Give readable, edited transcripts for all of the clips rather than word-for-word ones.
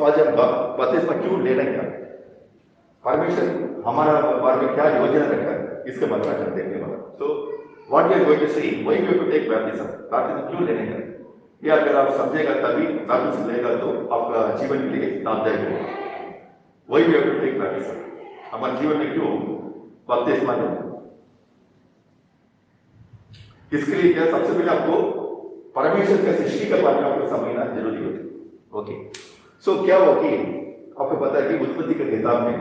तो आज हम बपतिस्मा क्यों ले रहे हैं? परमेश्वर हमारा बारे में क्या योजना रखा है इसके बारे में हम देखने वाला। तो what we are going to see, why we have to take baptism क्यों लेने का, ये अगर आप समझेगा तभी बैप्टिज्म लेगा तो आपका जीवन के लिए लाभदायक होगा। Why we have to take baptism, हमारे जीवन में क्यों बपतिस्मा लेना, इसके लिए क्या सबसे पहले आपको परमेश्वर का सृष्टि के बारे में आपको समझना जरूरी होती है। ओके, सो क्या हुआ कि आपको पता है कि उत्पत्ति के किताब में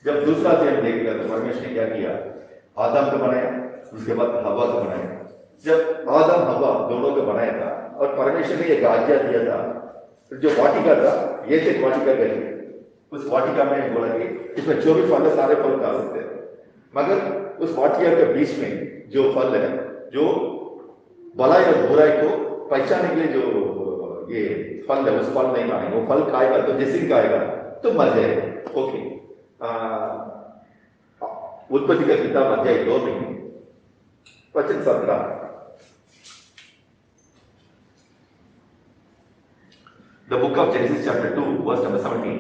जब दूसरा अध्याय देखेगा तो परमेश्वर ने क्या किया, आदम को बनाया, उसके बाद हवा को बनाया। जब आदम हवा दोनों को बनाया था और परमेश्वर ने एक आज्ञा दिया था, जो वाटिका था ये थे वाटिका गली, उस वाटिका में बोला कि इसमें जो भी फल है सारे फल खा सकते हैं, मगर उस वाटिका के बीच में जो फल है, जो भलाई और बुराई को पहचानने के लिए जो ये फल है उस फल नहीं खाएंगे, वो फल खाएगा तो जिस दिन खाएगा तो मर जाएगा। ओके, उत्पत्ति का किताब अध्याय 2 में वचन 17, the book of Genesis chapter 2 verse number 17,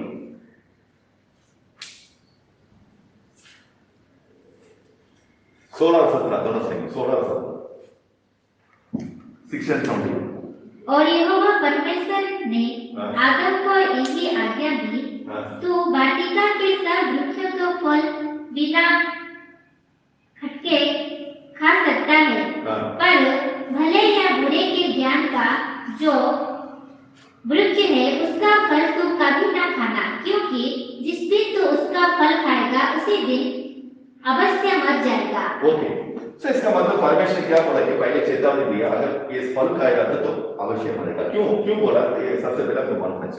16 और 17 दोनों सुनेंगे, 16 और 17, 16 and 17। और यहोवा परमेश्वर ने आदम को यही आज्ञा दी, तू वाटिका के सब वृक्षों का फल बिना खटके खा सकता है, पर भले या बुरे के ज्ञान का जो वृक्ष है उसका फल तू कभी ना खाना, क्योंकि जिस दिन तू उसका फल खाएगा उसी दिन अवश्य मर जाएगा। ओके, तो इसका मतलब परमेश्वर ने क्या बोला कि पहले चेतावनी दिया, अगर ये फल खाएगा तो अवश्य मरेगा। क्यों बोला, ये सबसे पहले आपको मालूम है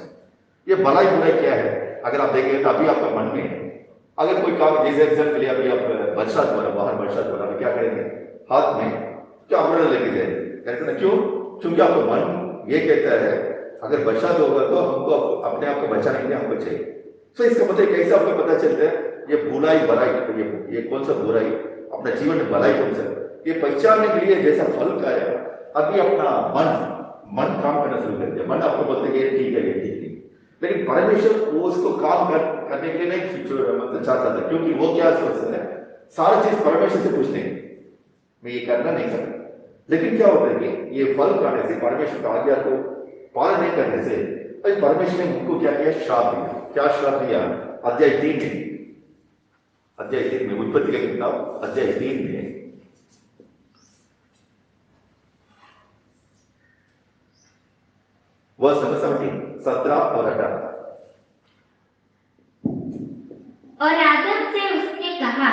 ये भलाई बुराई क्या है। अगर आप देखेंगे तो अभी आपका मन में अगर कोई काम, जैसे एग्जाम्पल के लिए अभी आप बरसात हो रहा, बाहर बरसात हो रहा, क्या करेंगे, हाथ में क्या अम्ब्रेला लेके जाएंगे, कहते ना क्यों, क्योंकि आपका मन ये कहता है अगर बरसात होगा तो हमको अपने आप को बचाने के लिए हमको चाहिए। तो इसका मतलब कैसे आपको पता चलता है ये बुराई भलाई, ये कौन सा बुराई, अपने जीवन में भलाई कौन सा, ये पहचानने के लिए जैसा फल खाया अभी अपना मन काम करना शुरू कर दिया। मन आपको बोलते हैं ये ठीक है, ये ठीक नहीं, लेकिन परमेश्वर वो उसको काम करने के लिए नहीं मतलब चाहता था, क्योंकि वो क्या सोचता है, सारी चीज परमेश्वर से पूछते हैं, मैं ये करना नहीं सकता। लेकिन क्या होता है कि ये फल खाने से, परमेश्वर का आज्ञा को पालन नहीं करने से परमेश्वर ने उनको क्या किया, श्राप दिया। क्या श्राप दिया, अध्याय 3 में उत्पत्ति का किताब अध्याय 3 में वर्स नंबर 17 और 18। और आदम से उसने कहा,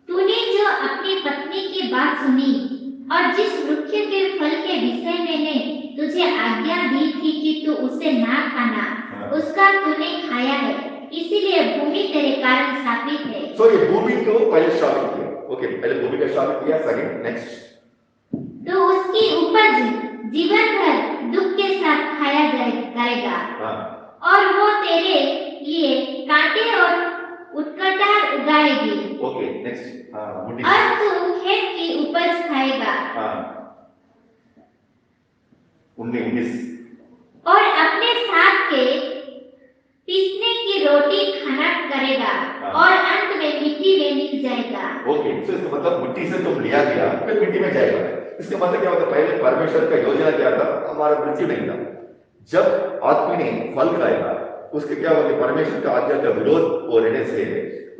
तूने जो अपनी पत्नी की बात सुनी और जिस वृक्ष के फल के विषय मैंने तुझे आज्ञा दी थी कि तू उसे ना खाना, उसका तूने खाया है, इसीलिए भूमि तेरे कारण शापित है। तो ये भूमि को पहले शापित किया। ओके, पहले भूमि का शापित किया, सेकंड नेक्स्ट, तो उसकी उपज जीवन भर दुख के साथ खाया करेगा, और वो तेरे लिए कांटे और उत्कटार उगाएगी। ओके नेक्स्ट, और तू खेत की उपज खाएगा। 19 और अपने साथ के पीसने की रोटी खाना करेगा, और अंत में मिट्टी में मिल जाएगा। ओके, तो इसका मतलब मिट्टी से तुम लिया गया फिर मिट्टी में जाएगा। इसका मतलब क्या होता है, पहले परमेश्वर का योजना क्या था, हमारा मृत्यु नहीं था। जब आदमी ने फल खाएगा उसके क्या हुआ कि परमेश्वर का आज्ञा का विरोध हो रहने से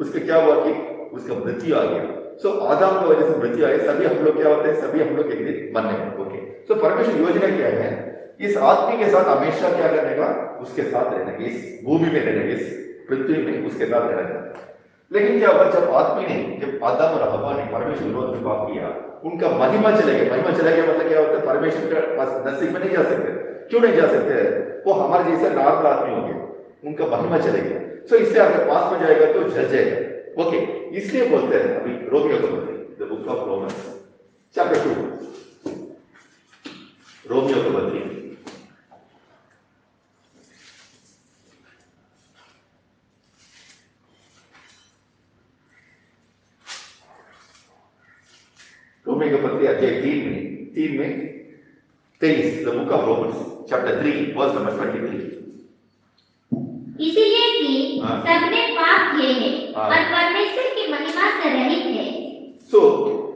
उसके क्या हुआ कि उसका मृत्यु आ गया। सो आदम की वजह से मृत्यु आई, सभी हम लोग क्या होते हैं, सभी हम लोग एक दिन मरने। ओके, सो परमेश्वर योजना क्या है, इस आदमी के साथ हमेशा क्या करने का, उसके साथ रहने का, इस भूमि में रहने का, इस पृथ्वी में उसके साथ रहने का। लेकिन क्या हुआ, जब आदमी ने, जब आदम और हवा ने परमेश्वर विरोध में पाप किया, उनका महिमा चले गया। महिमा चला गया मतलब क्या होता है, परमेश्वर के पास नजदीक में नहीं जा सकते। क्यों नहीं जा सकते, वो हमारे जैसे नॉर्मल आदमी हो गए, उनका महिमा चले गया। सो इसलिए अगर पास में जाएगा तो जल जाएगा। ओके, इसलिए बोलते हैं अभी रोमियो को बोलते हैं, the book of Romans chapter 2, Romeo को बोलते हैं। रोमियो को बोलते हैं अध्याय 3 में 23, the book of Romans chapter 3 verse number 23। इसीलिए कि हाँ। सबने पाप किए हैं हाँ। और परमेश्वर की महिमा से रहित है। सो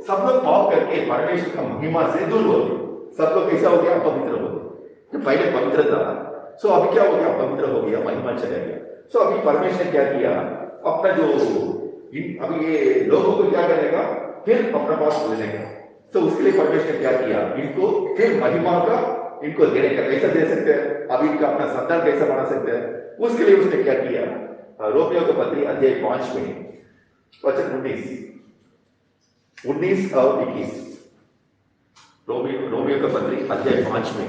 सब लोग पाप करके परमेश्वर का महिमा से दूर हो गए। सब लोग कैसा हो गया? अपवित्र हो गए। जो पहले पवित्र था, सो अभी क्या हो गया? अपवित्र हो गया, महिमा चला गया। सो अभी परमेश्वर ने क्या किया? अपना जो अभी ये लोगों को क्या करेगा? फिर अपना पास लेगा। तो उसके लिए परमेश्वर ने क्या किया? इनको फिर महिमा का इनको देने का कैसा दे सकते हैं? अब इनका अपना संतान कैसा बना सकते हैं? उसके लिए उसने क्या किया? रोमियो का पत्री अध्याय 5 में वचन 19 और 21। रोमियो का पत्री अध्याय 5 में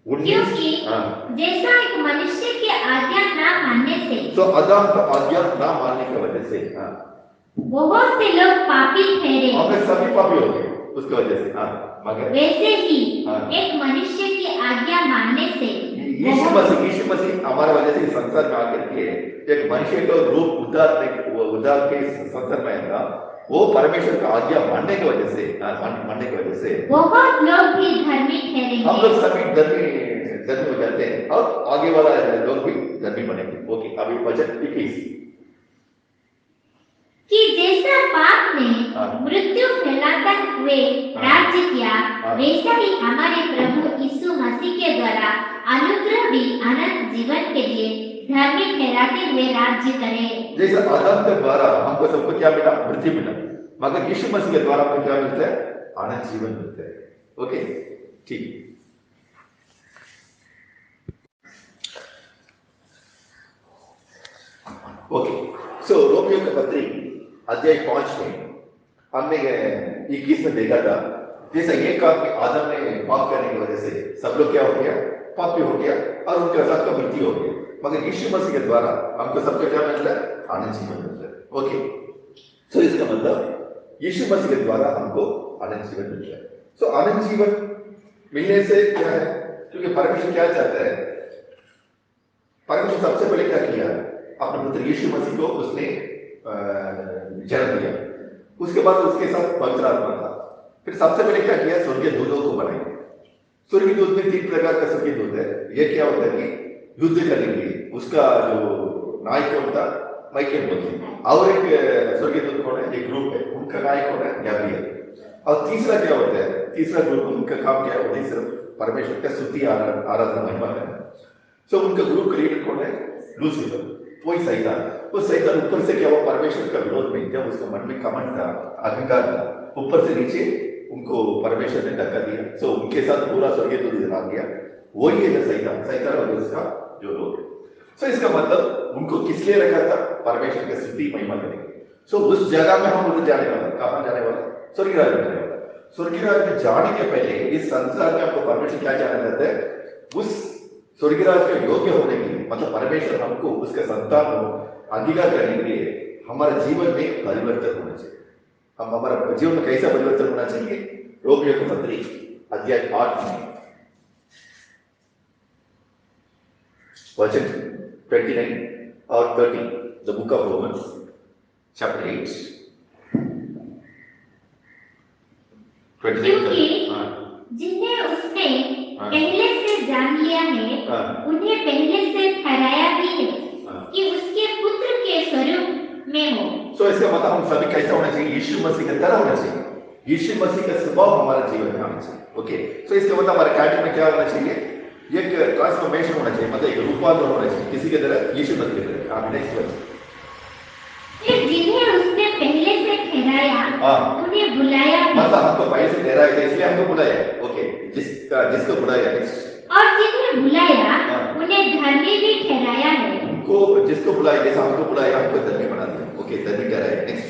19। क्योंकि हाँ। जैसा एक मनुष्य की आज्ञा ना मानने से तो आदम का आज्ञा ना मानने की वजह से बहुत से लोग पापी ठहरे, हमें सभी पापी हो गए उसकी वजह से। मगर वैसे ही हाँ। एक मनुष्य की आज्ञा मानने से यीशु मसीह हमारे वजह से संसार में आकर के एक मनुष्य का रूप उद्धार के संसार में था। वो परमेश्वर का आज्ञा मानने की वजह से बहुत लोग भी धर्मी ठहरे हम लोग सभी धर्मी हो जाते हैं और आगे वाला लोग भी धर्मी बनेंगे। ओके, अभी वचन 21 कि जैसा पाप ने हाँ। मृत्यु फैलाता हुए राज्य किया, हाँ। वैसा ही हमारे प्रभु यीशु मसीह के द्वारा अनुग्रह भी अनंत जीवन के लिए धर्मी ठहराते हुए राज्य करे। जैसे आदम के द्वारा हमको सबको क्या मिला? मृत्यु मिला, मगर यीशु मसीह के द्वारा हमको क्या मिलता है? अनंत जीवन मिलता है। ओके, ठीक। ओके, सो रोमियो का पत्री अध्याय 5 में हमने 21 में देखा था, जैसा एक आदम ने पाप करने की वजह से सब लोग क्या हो गया? पापी हो गया और उनका सबका मृत्यु हो गया। मगर यीशु मसीह के द्वारा हमको सबको क्या मिलता है? आनंद जीवन मिलता है। ओके, सो इसका मतलब यीशु मसीह के द्वारा हमको आनंद जीवन मिलता है। सो आनंद जीवन मिलने से क्या है? क्योंकि परमेश्वर क्या चाहता है? परमेश्वर सबसे पहले क्या किया? अपने पुत्र यीशु मसीह को उसने जन्म दिया। उसके बाद उसके साथ पवित्र आत्मा था। फिर सबसे पहले क्या किया? स्वर्गीय दूतों को बनाया। स्वर्गीय दूत में 3 प्रकार का स्वर्गीय दूत है। ये क्या होता है कि युद्ध करने के लिए उसका जो नायक होता माइकल बोलते हैं, और एक स्वर्गीय दूत कौन है? एक ग्रुप है, उनका नायक कौन है? गैब्रियल। और तीसरा क्या होता है? तीसरा ग्रुप उनका काम क्या है? सिर्फ परमेश्वर का स्तुति आराधना महिमा करना। सो उनका ग्रुप का लीडर कौन है? लूसीफर, वही शैतान। वो शैतान ऊपर से क्या हुआ? परमेश्वर का विरोध में जब उसका मन में कमंड था, अहंकार था, ऊपर से नीचे उनको परमेश्वर ने धक्का दिया। सो उनके साथ पूरा स्वर्गीय दूत आ गया। वही है शैतान और उसका जो लोग। सो इसका मतलब उनको किस लिए रखा था? परमेश्वर की स्तुति महिमा करेंगे। सो उस जगह में हम उधर जाने वाला। कहां जाने वाला? स्वर्गीय राज्य में जाने वाला। स्वर्गीय राज्य में जाने के पहले इस संसार में आपको परमेश्वर क्या जाना चाहता है? उस स्वर्गीय राज्य के योग्य होने के लिए, मतलब परमेश्वर हमको उसके संतान को अंगीकार करने के लिए हमारे जीवन में परिवर्तन होना चाहिए। हम हमारा जीवन में कैसा परिवर्तन होना चाहिए? रोमियो की पत्री अध्याय 8 में वचन 29 और 30, the book of Romans chapter 8 क्योंकि जिन्हें उसने पहले से जान लिया है, उन्हें पहले से ठहराया भी है कि उसके पुत्र के स्वरूप में हो। सो इसका मतलब हम सभी कैसा होना चाहिए? यीशु मसीह की तरह होना चाहिए। यीशु मसीह का स्वभाव हमारे जीवन में आना चाहिए। ओके, सो इसका मतलब हमारे कैरेक्टर में क्या होना चाहिए? एक ट्रांसफॉर्मेशन होना चाहिए, मतलब एक रूपांतरण होना चाहिए किसी की तरह, यीशु मसीह की तरह। आप नेक्स्ट वर्ड। फिर जिन्हें उसने पहले से ठहराया, उन्हें बुलाया, मतलब हमको पहले से ठहराया था इसलिए हमको बुलाया। ओके, जिसको बुलाया। और जिन्हें बुलाया उन्हें धर्मी भी ठहराया है। उनको जिसको बुलाया, जैसा हमको बुलाया हमको धर्मी बना दिया। ओके, धर्मी ठहराया। नेक्स्ट।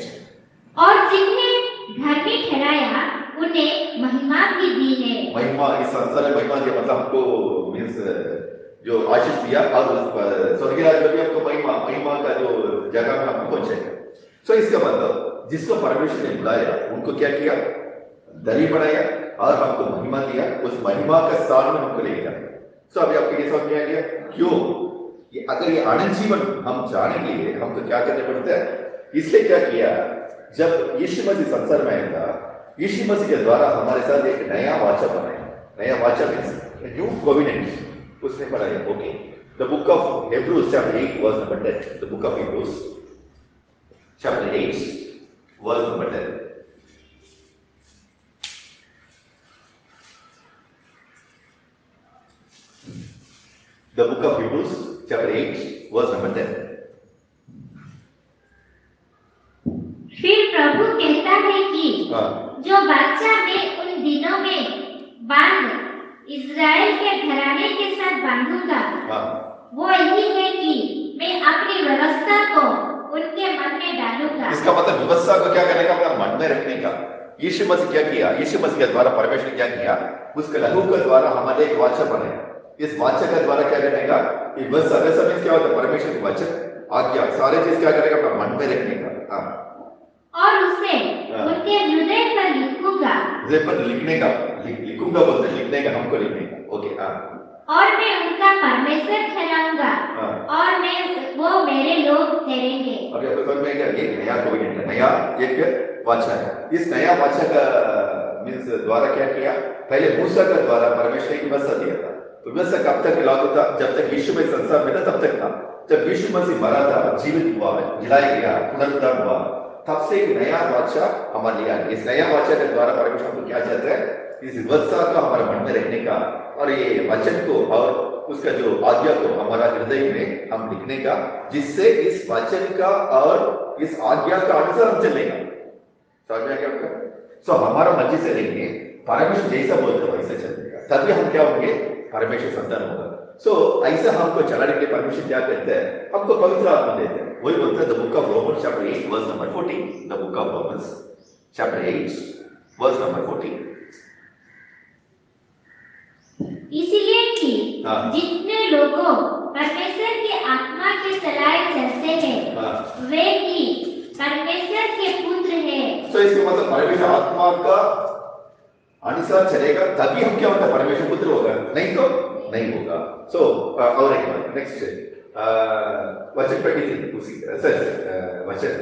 और जिन्हें धर्मी ठहराया उन्हें महिमा भी दी है। महिमा, इस संसार में महिमा दिया, मतलब हमको मीन्स जो आशीष दिया, और स्वर्गीय राज्य में भी हमको महिमा का जो जगह में हमको पहुंचेगा। सो इसका मतलब जिसको परमेश्वर ने बुलाया उनको क्या किया? धनी बनाया और हमको महिमा दिया। उस महिमा का स्थान में हमको लेके जाना। सो अभी आपको ये समझ में आ गया क्यों अगर ये आनंद जीवन हम जाने के लिए हमको क्या करना पड़ता है? इसलिए क्या किया? जब यीशु मसीह संसार में आया था, यीशु मसीह के द्वारा हमारे साथ एक नया वाचा बनाया। नया वाचा मीन्स न्यू कोवेनेंट उसने बनाया। Okay, The book of Hebrews chapter 8 verse number 10. The book of Hebrews chapter 8 verse number 10. The book of Hebrews chapter 8 verse number 10. फिर प्रभु कहता है कि जो बादशाह मैं उन दिनों में बांध इज़राइल के घराने के साथ बांधूंगा, वो यही है कि मैं अपनी व्यवस्था को उनके मन में डालूंगा। इसका मतलब व्यवस्था को क्या करने का, अपना मन में रखने का। यीशु मसीह क्या किया? यीशु मसीह के द्वारा परमेश्वर ने क्या किया? उसके लहू के द्वारा हमारे एक वाचा बने। इस वाचा के द्वारा क्या करने का? व्यवस्था मीन्स क्या होता है? परमेश्वर की वचन आज्ञा सारे चीज क्या करेगा? अपना मन में रखने का। और उसे उनके हृदय पर लिखूंगा। हृदय पर लिखने का, लिखूंगा बोलते हैं, लिखने का, हमको लिखने का। ओके, और मैं उनका परमेश्वर ठहराऊंगा और वो मेरे लोग ठहरेंगे। अभी आपको समझ में क्या? ये नया कोवेनेंट है, नया एक वाचा है। इस नया वाचा का मीन्स द्वारा क्या किया? पहले मूसा के द्वारा परमेश्वर ने व्यवस्था दिया था। तो व्यवस्था कब तक लागू था? जब तक यीशु मसीह संसार में था तब तक था। जब यीशु मसीह मरा था, जीवित हुआ, जिलाया गया, पुनरुत्थान हुआ, तब से एक नया वाचा हमारे लिए आ गया। इस नया वाचा के द्वारा परमेश्वर हमको क्या चाहता है? इस व्यवस्था को हमारे मन में रखने का और ये वचन को और उसका जो आज्ञा को हमारा हृदय में हम लिखने का, जिससे इस वचन का और इस आज्ञा का अनुसार हम चलेगा। समझ में क्या आपका? सो हमारा मर्जी से रहेंगे, परमेश्वर जैसा बोलते वैसे चलेगा, तभी हम क्या होंगे? परमेश्वर संतान होगा। सो ऐसा हमको चलाने के लिए परमेश्वर क्या कहते हैं? हमको पवित्र आत्मा देते हैं। वही बोलते हैं the book of Romans chapter 8 verse number 14। The book of Romans chapter 8 verse number 14। इसलिए कि जितने लोगों परमेश्वर की आत्मा के चलाए चलते हैं, वे ही परमेश्वर के पुत्र हैं। तो इसका मतलब परमेश्वर आत्मा का अनुसार चलेगा, तभी हम क्या होता है? परमेश्वर पुत्र होगा, नहीं तो नहीं होगा। सो और एक बात नेक्स्ट वचन पढ़ी थी उसी वचन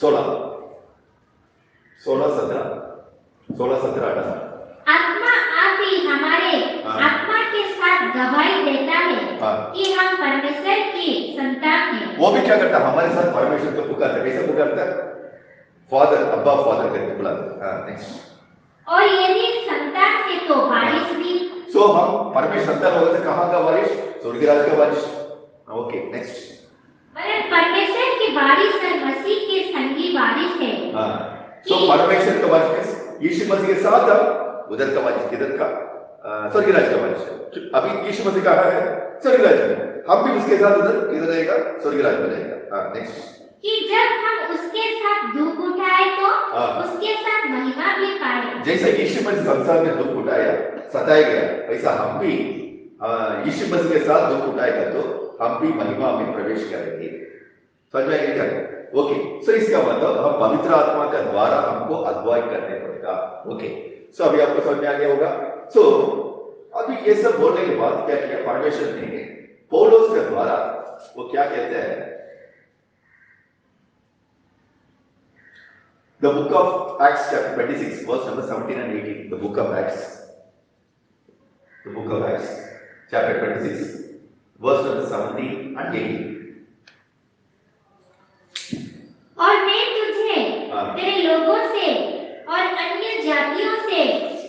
16 17 18। आत्मा आप ही हमारे आत्मा के साथ गवाही देता है कि हम परमेश्वर की संतान हैं। वो भी क्या करता है? हमारे साथ परमेश्वर को पुकारता है। कैसे पुकारता है? फादर, अब्बा फादर करके बुलाता है। नेक्स्ट, और यदि संतान है तो वारिस भी। सो हम परमेश्वर संतान होगा तो कहाँ का वारिस? स्वर्गराज का वारिस। ओके, नेक्स्ट, परमेश्वर के वारिस और मसीह के संगी वारिस है। सो परमेश्वर का वारिस यीशु मसीह के साथ हम उधर का वारिस, किधर का? स्वर्गराज का वारिस। अभी यीशु मसीह कहाँ है? स्वर्गराज में। हम भी उसके साथ उधर किधर रहेगा? स्वर्गराज में रहेगा। नेक्स्ट, कि जब हम उसके साथ दुख उठाए तो उसके साथ महिमा भी पाए। जैसे यीशु मसीह संसार में दुख उठाया, सताया गया, वैसा हम भी यीशु मसीह के साथ दुख उठाएगा तो हम भी महिमा में प्रवेश करेंगे। समझ में आएगा क्या? ओके, सो इसका मतलब हम पवित्र आत्मा के द्वारा हमको अगुवाई करने पड़ेगा। ओके, सो अभी आपको समझ में आ गया होगा। सो अभी ये सब बोलने के बाद क्या किया परमेश्वर ने? पौलुस के द्वारा वो क्या कहते हैं? The book of Acts chapter 26 verse number 17 and 18. The book of Acts. The book of Acts chapter 26 verse number 17 and 18. और मैं तुझे तेरे लोगों से और अन्य जातियों से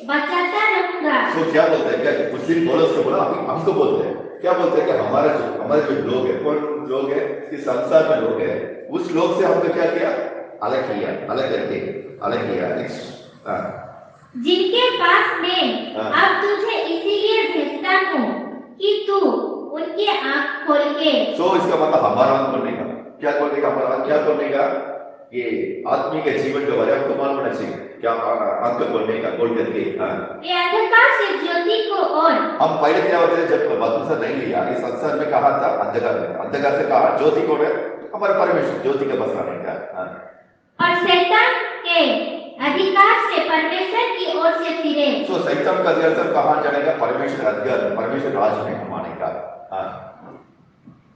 बचाता रहूंगा। तो क्या बोलते हैं? क्या मुस्लिम पौलुस को बोला, हमको बोलते हैं क्या बोलते हैं कि हमारे जो लोग हैं, कौन लोग हैं? इस संसार में लोग हैं, उस लोग से हमको क्या किया? अलग किया, अलग किया। जिनके पास मैं अब तुझे इसीलिए भेजता हूँ कि तू उनकी आंख खोल के। तो इसका मतलब हमारा आंख खोलने का क्या खोलने का? हमारा आंख क्या खोलने का? ये आत्मिक जीवन के बारे में हमको मालूम होना चाहिए। क्या आंख खोलने का? खोल करके ये अंधकार से ज्योति को। और हम पहले क्या होते हैं? जब बपतिस्मा नहीं लिया, इस संसार में कहा था अंधकार में, अंधकार से कहा ज्योति को है हमारा परमेश्वर, ज्योति का बसाने का। और शैतान के अधिकार से परमेश्वर की ओर से फिरे। तो शैतान का अधिकार से कहाँ जानेगा? परमेश्वर अधिकार, परमेश्वर राज में कमाने का।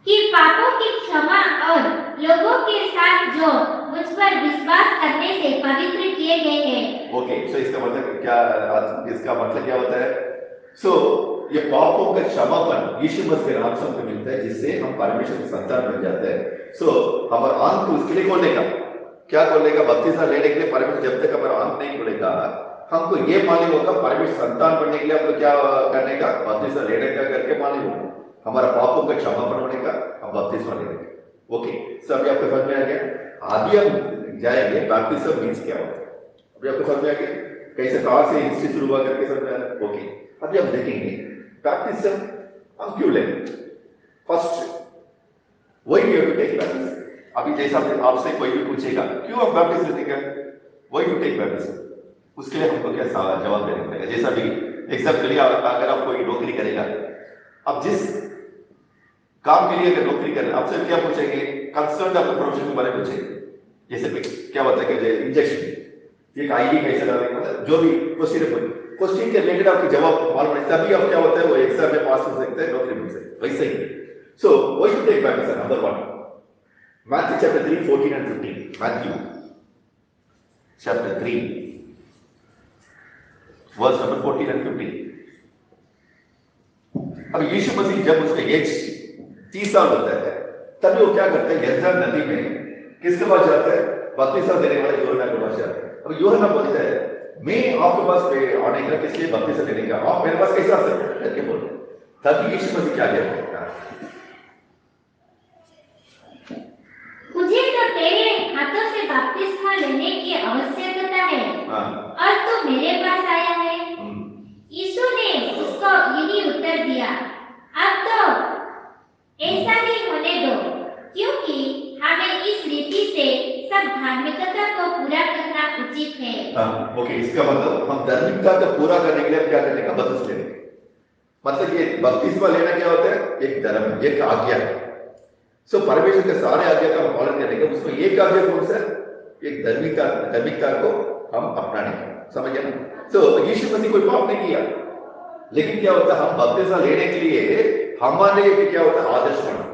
कि पापों की क्षमा और लोगों के साथ जो मुझ पर विश्वास करने से पवित्र किए गए हैं। ओके, सो इसका मतलब क्या? इसका मतलब क्या होता है? सो ये पापों का क्षमापन यीशु मसीह के नाम से हमको मिलता है, जिससे हम परमेश्वर के संतान बन जाते हैं। सो हमारा आंख को उसके लिए खोलेगा, क्या खोलेगा? बपतिस्मा लेने के लिए परमेश्वर जब तक हमारा आंख नहीं खोलेगा, हमको ये मालूम होगा परमेश्वर संतान बनने के लिए हमको क्या करने का? बपतिस्मा लेने का करके मालूम होगा हमारा पापों का क्षमापन होने का, हम बपतिस्मा लेने का। ओके, सब अभी आपको समझ में आ गया? अभी हम जाएंगे बैप्टिज्म मीन्स क्या होता है। अभी आपको समझ में आ गया कैसे, कहां से हिस्ट्री शुरू हुआ करके समझ में आया? ओके, अभी हम देखेंगे बैप्टिज्म हम क्यों लेंगे। फर्स्ट वही we have to take baptism. अभी जैसा आपसे कोई भी पूछेगा क्यों आप बैप्टिज्म लेते हैं, वही टू टेक बैप्टिज्म, उसके लिए हमको क्या जवाब देना पड़ेगा। जैसा भी एग्जाम के लिए अगर आप कोई नौकरी करेगा, अब जिस काम के लिए अगर नौकरी कर रहे हैं, आपसे क्या पूछेंगे? कंसर्न आपके प्रोफेशन के बारे में पूछेंगे। जैसे क्या होता है कि इंजेक्शन, एक आईडी कैसे डालेंगे, मतलब जो भी क्वेश्चन के रिलेटेड आपके जवाब मालूम है, तभी आप क्या होता है वो एग्जाम में पास हो सकते हैं, नौकरी मिल सकती है। वैसे ही so what you take baptism number 1 Matthew chapter 3 14 and 15 Matthew chapter 3 verse number 14 and 15। अब यीशु मसीह जब उसका एज 30 साल होता है, तभी वो क्या करते हैं? यरदन नदी में किसके पास जाते हैं? बपतिस्मा देने वाले यूहन्ना के पास जाते हैं। अब यूहन्ना बोलते हैं मैं आपके पास आने का, किसलिए? बपतिस्मा देने का। आप मेरे पास कैसे आ सकते हैं करके बोलते हैं। तभी यीशु मसीह क्या कहते हैं? मुझे तो तेरे हाथों से बपतिस्मा लेने की आवश्यकता है, और तू मेरे पास आया है। यीशु ने उसको यही उत्तर दिया, अब तो ऐसा ही होने दो, क्योंकि हमें इस रीति से सब धार्मिकता को पूरा करना उचित है। ओके, इसका मतलब हम धार्मिकता को पूरा करने के लिए क्या करने का? बपतिस्मा लेने का। मतलब ये बपतिस्मा लेना क्या होता है? एक धर्म, एक आज्ञा है। सो परमेश्वर के सारे आज्ञा का हम पालन करने का, उसमें एक आज्ञा कौन सा? एक धार्मिकता को हम अपनाने का। समझ गया ना? तो यीशु मसीह कोई पाप नहीं किया, लेकिन क्या होता है? हम बपतिस्मा लेने के लिए हमारे लिए क्या होता है? आदर्श बना।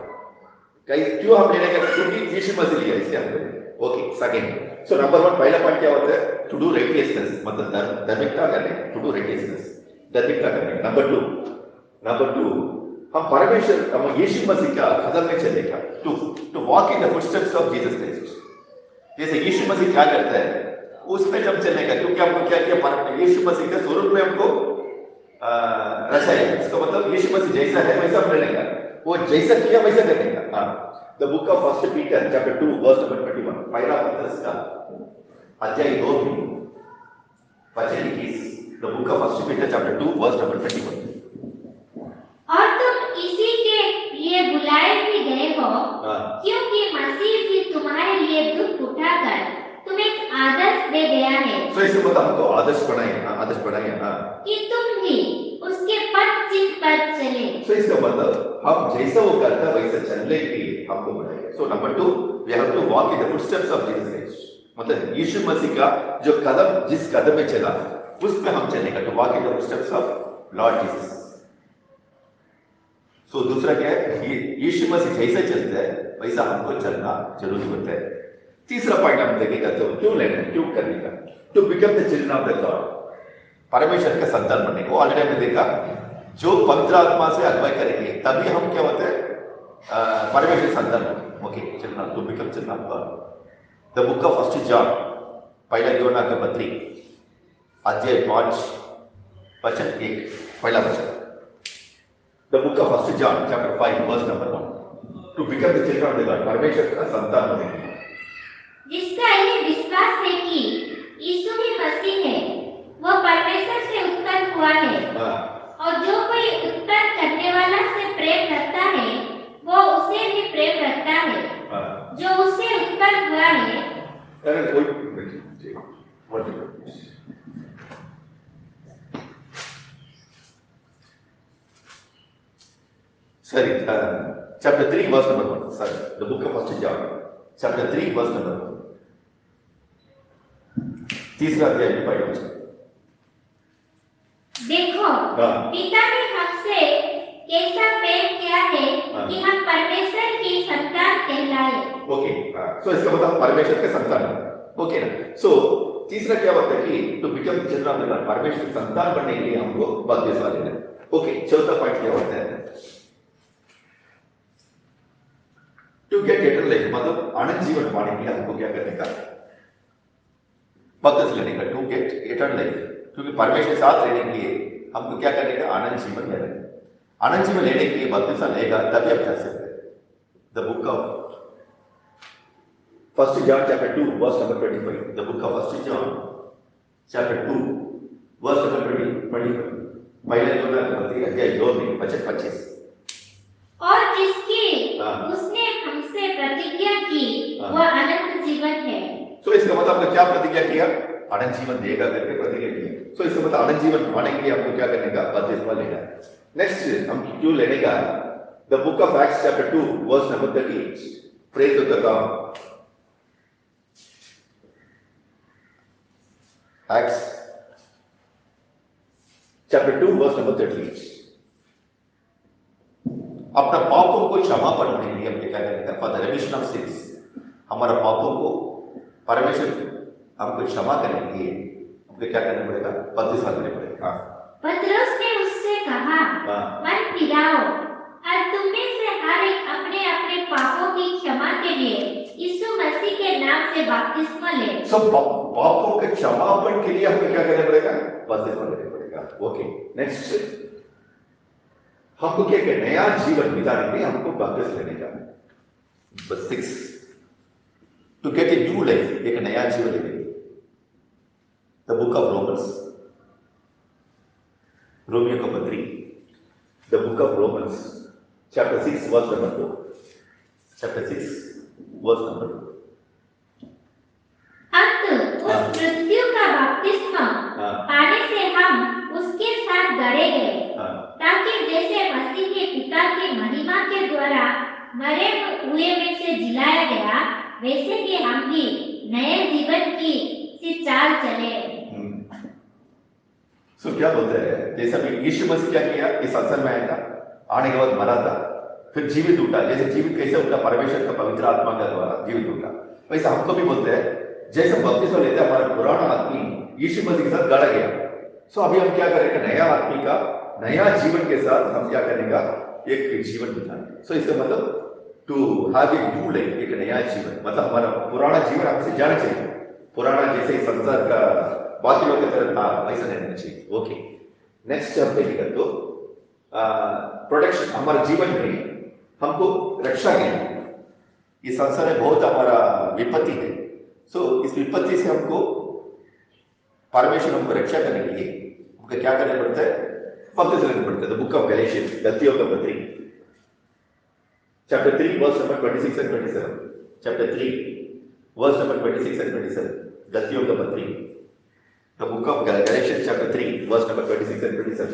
क्यों हम लेने का? क्योंकि यीशु मसीह लिया, इसलिए हम लेंगे। ओके, सेकंड, सो नंबर 1 पहला पॉइंट क्या होता है? टू डू राइटियसनेस, मतलब धार्मिकता करने, टू डू राइटियसनेस, धार्मिकता करने। नंबर टू हम परमेश्वर, हम यीशु मसीह का कदम में चलेगा, to walk in the footsteps of Jesus Christ. जैसे यीशु मसीह क्या करता है उसमें जब चलेगा, क्योंकि हमको क्या किया? यीशु मसीह के स्वरूप में हमको रचा है। इसका मतलब यीशु मसीह जैसा है वैसा हम रहने का, वो जैसा किया वैसा करने का। The book of first Peter chapter 2 verse number 21, पहला पत्रस का अध्याय 2 में वचन की, the book of first Peter chapter 2 verse number 21। और तुम इसी के लिए बुलाए भी गए हो, क्योंकि मसीह भी तुम्हारे लिए दुख उठाकर तुम्हें एक आदर्श दे गया है। तो इससे मतलब हमको आदर्श बनाए कि तुम भी उसके पथ चिन्ह पर चले। तो इसका मतलब हम जैसा वो करता वैसा चलने के लिए हमको बनाएगा। So number 2 we have to walk in the footsteps of Jesus Christ, मतलब यीशु मसीह का जो कदम, जिस कदम में चला उसमें हम चलेगा, to walk in the footsteps of Lord Jesus. So दूसरा क्या है? यीशु मसीह जैसे चलता है वैसा हमको चलना जरूरी होता है। तीसरा पॉइंट हम देखेगा, तो क्यों लेना, क्यों करने का? To become the children of the God, परमेश्वर का संतान बनने को। ऑलरेडी हमने देखा जो पवित्र आत्मा से अगुवाई करेंगे तभी हम क्या होते हैं? परमेश्वर संतान बनेंगे। Okay, children, to become children of God. The book of first John, पहला यूहन्ना का पत्री अध्याय 5 वचन 1, पहला वचन। The book of First John chapter 5 verse number 1, to become the children of the God, परमेश्वर का संतान बनेंगे, जिसका ये विश्वास है कि यीशु ही मसीह है, वो परमेश्वर से उत्पन्न हुआ है। और जो कोई उत्पन्न करने वाला से प्रेम रखता है वो उसे भी प्रेम रखता है। जो उससे उत्पन्न हुआ है। Sorry, chapter 3 verse number 1. Sorry, the book of First John chapter 3 verse number 1, तीसरा अध्याय की पहला वचन। देखो पिता ने हमसे कैसा प्रेम किया है कि हम परमेश्वर की संतान कहलाए। ओके, सो इसका मतलब परमेश्वर के संतान है। ओके ना? सो तीसरा क्या होता है कि to become children of God, परमेश्वर के संतान बनने के लिए हमको बपतिस्मा लेना है। ओके, चौथा पॉइंट क्या होता है? टू गेट एटर्नल लाइफ मतलब अनंत जीवन पाने के लिए हमको क्या करने का? बपतिस्मा लेने का, टू गेट एटर्नल लाइफ। क्योंकि परमेश्वर के साथ रहने के लिए हमको क्या करने का? अनंत जीवन लेना है। अनंत जीवन लेने के लिए बपतिस्मा लेगा तभी आप जा सकते हैं। द बुक ऑफ 1 John chapter 2 verse number 25. The book of 1 John chapter 2 verse number 25. पहले योना का पत्री अध्याय 2 में वचन 25। और जिसकी हाँ। उसने हमसे प्रतिज्ञा की हाँ। वह अनंत जीवन है। सो इसका मतलब आपने क्या प्रतिज्ञा किया? अनंत जीवन देगा करके प्रतिज्ञा की। सो इसका मतलब अनंत जीवन पाने के लिए आपको क्या करने का? बपतिस्मा लेना है। नेक्स्ट हम क्यों लेने का? The book of Acts chapter 2 verse number 38। Praise the God. Acts chapter 2 verse number 38। अपना पापों को क्षमा करने के लिए हमने क्या करने का? For the remission of since, हमारा पापों को परमेश्वर हमको क्षमा करने के लिए हमको क्या करना पड़ेगा? बपतिस्मा लेना पड़ेगा। पतरस ने उससे कहा, हाँ। मन फिराओ और तुम में से हर एक अपने अपने पापों की क्षमा के लिए यीशु मसीह के नाम से बपतिस्मा ले। सब पापों के क्षमापन के लिए हमको क्या करना पड़ेगा? बपतिस्मा लेना पड़ेगा। ओके, नेक्स्ट हमको क्या करना? नया जीवन बिताने के लिए हमको बपतिस्मा लेने का। बस 6 to get a new life, एक नया जीवन लेने के लिए। The book of Romans, Romiyo का पत्री, the book of Romans chapter 6 verse number 2। Chapter 6 verse number 2। अंत उस मृत्यु का बपतिस्मा हाँ। पाने से हम उसके साथ गड़े गए, हाँ। ताकि जैसे मसीह के पिता की महिमा के द्वारा मरे हुए में से जिलाया गया, वैसे कि हम भी नए जीवन की सी चाल चले। सो क्या बोलते हैं? जैसा कि यीशु मसीह क्या किया? इस संसार में आया था, आने के बाद मरा था, फिर जीवित उठा। जैसे जीवित कैसे उठा? परमेश्वर का पवित्र आत्मा के द्वारा जीवित उठा। वैसे हमको भी बोलते हैं, जैसे बपतिस्मा लेते हैं हमारा पुराना आदमी यीशु मसीह के साथ गड़ा गया। सो अभी हम क्या करेंगे? नया आदमी का नया जीवन के साथ हम क्या करेंगे? एक जीवन बिताएंगे। सो इसका मतलब to have a new life, एक नया जीवन। मतलब हमारा पुराना जीवन हमसे जाना चाहिए। पुराना जैसे संसार का बाकी लोग की तरह था वैसा नहीं रहना चाहिए। ओके, नेक्स्ट हम देखेंगे तो प्रोटेक्शन, हमारे जीवन में हमको रक्षा के लिए इस संसार में बहुत हमारा विपत्ति है। सो इस विपत्ति से हमको परमेश्वर हमको रक्षा करने के लिए हमको क्या करना पड़ता है? बपतिस्मा लेना पड़ता है। द बुक ऑफ गैलेशियंस, गलतियों का पत्री chapter 3 verse number 26 and 27। Chapter 3 verse number 26 and 27, गलतियों का पत्री। The book of Galatians chapter 3 verse number 26 and 27।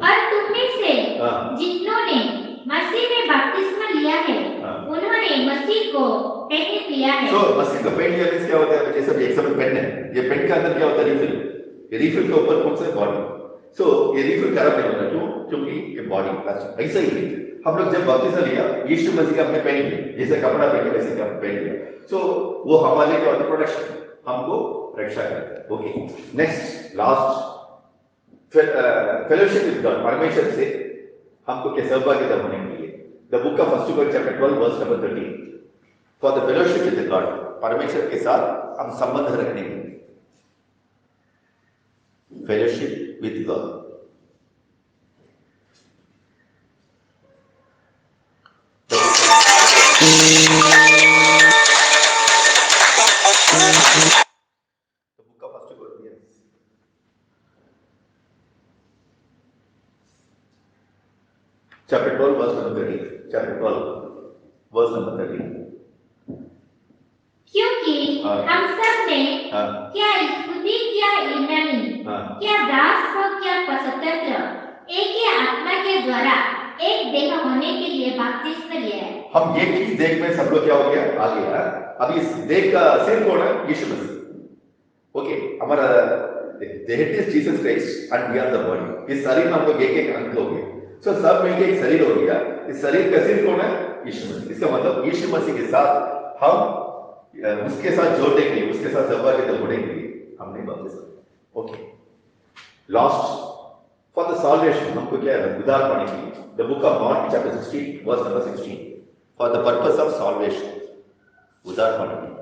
और तुम में से हाँ। जिन्होंने मसीह में बपतिस्मा लिया है, हाँ। उन्होंने मसीह को पहन लिया है। सो मसीह का पेन लिया मींस क्या होता है? जैसे एग्जाम्पल पेन है, ये पेन के अंदर क्या होता है? रिफिल। ये रिफिल के ऊपर कौन सा? बॉडी। सो ये रिफिल खराब नहीं होता। क्यों? क्योंकि ये बॉडी प्लास्टिक। ऐसा ही है, हम लोग जब बपतिस्मा लिया यीशु मसीह का हमने पहन लिया, जैसे कपड़ा पहन लिया वैसे हम पहन लिया। सो वो हमारे क्या होता है? प्रोटेक्शन, हमको रक्षा करता है। Okay, next last fellowship with God, परमेश्वर से हमको क्या सहभागिता होने के लिए। द बुक ऑफ 1 Corinthians chapter 12 verse number 13। For the fellowship with God, परमेश्वर के साथ हम संबंध रखने के लिए। Fellowship with God, the book of 1 Corinthians chapter 12 verse number 13। chapter 12 verse number 13। क्योंकि हाँ। हम सब ने हाँ। क्या यहूदी क्या यूनानी, हाँ। क्या दास हो क्या स्वतंत्र, एक ही आत्मा के द्वारा एक देह होने के लिए बपतिस्मा लिया है। हम एक ही देह में सब लोग क्या हो गया? आ गया। अभी इस देह का सिर कौन है? यीशु मसीह। ओके, हमारा the head is Jesus Christ and we are the body। इस शरीर में हम लोग एक एक अंग हो गए। सो सब मिलके एक शरीर हो गया। इस शरीर का सिर कौन है? यीशु मसीह। इसका मतलब यीशु मसीह के साथ हम उसके साथ जोड़ने के लिए, उसके साथ सहभागिता होने के लिए हमने बपतिस्मा। Okay last for the salvation हमको क्या है उद्धार पाने के लिए the book of Mark chapter 16 verse number 16 for the purpose of salvation उद्धार पाने के लिए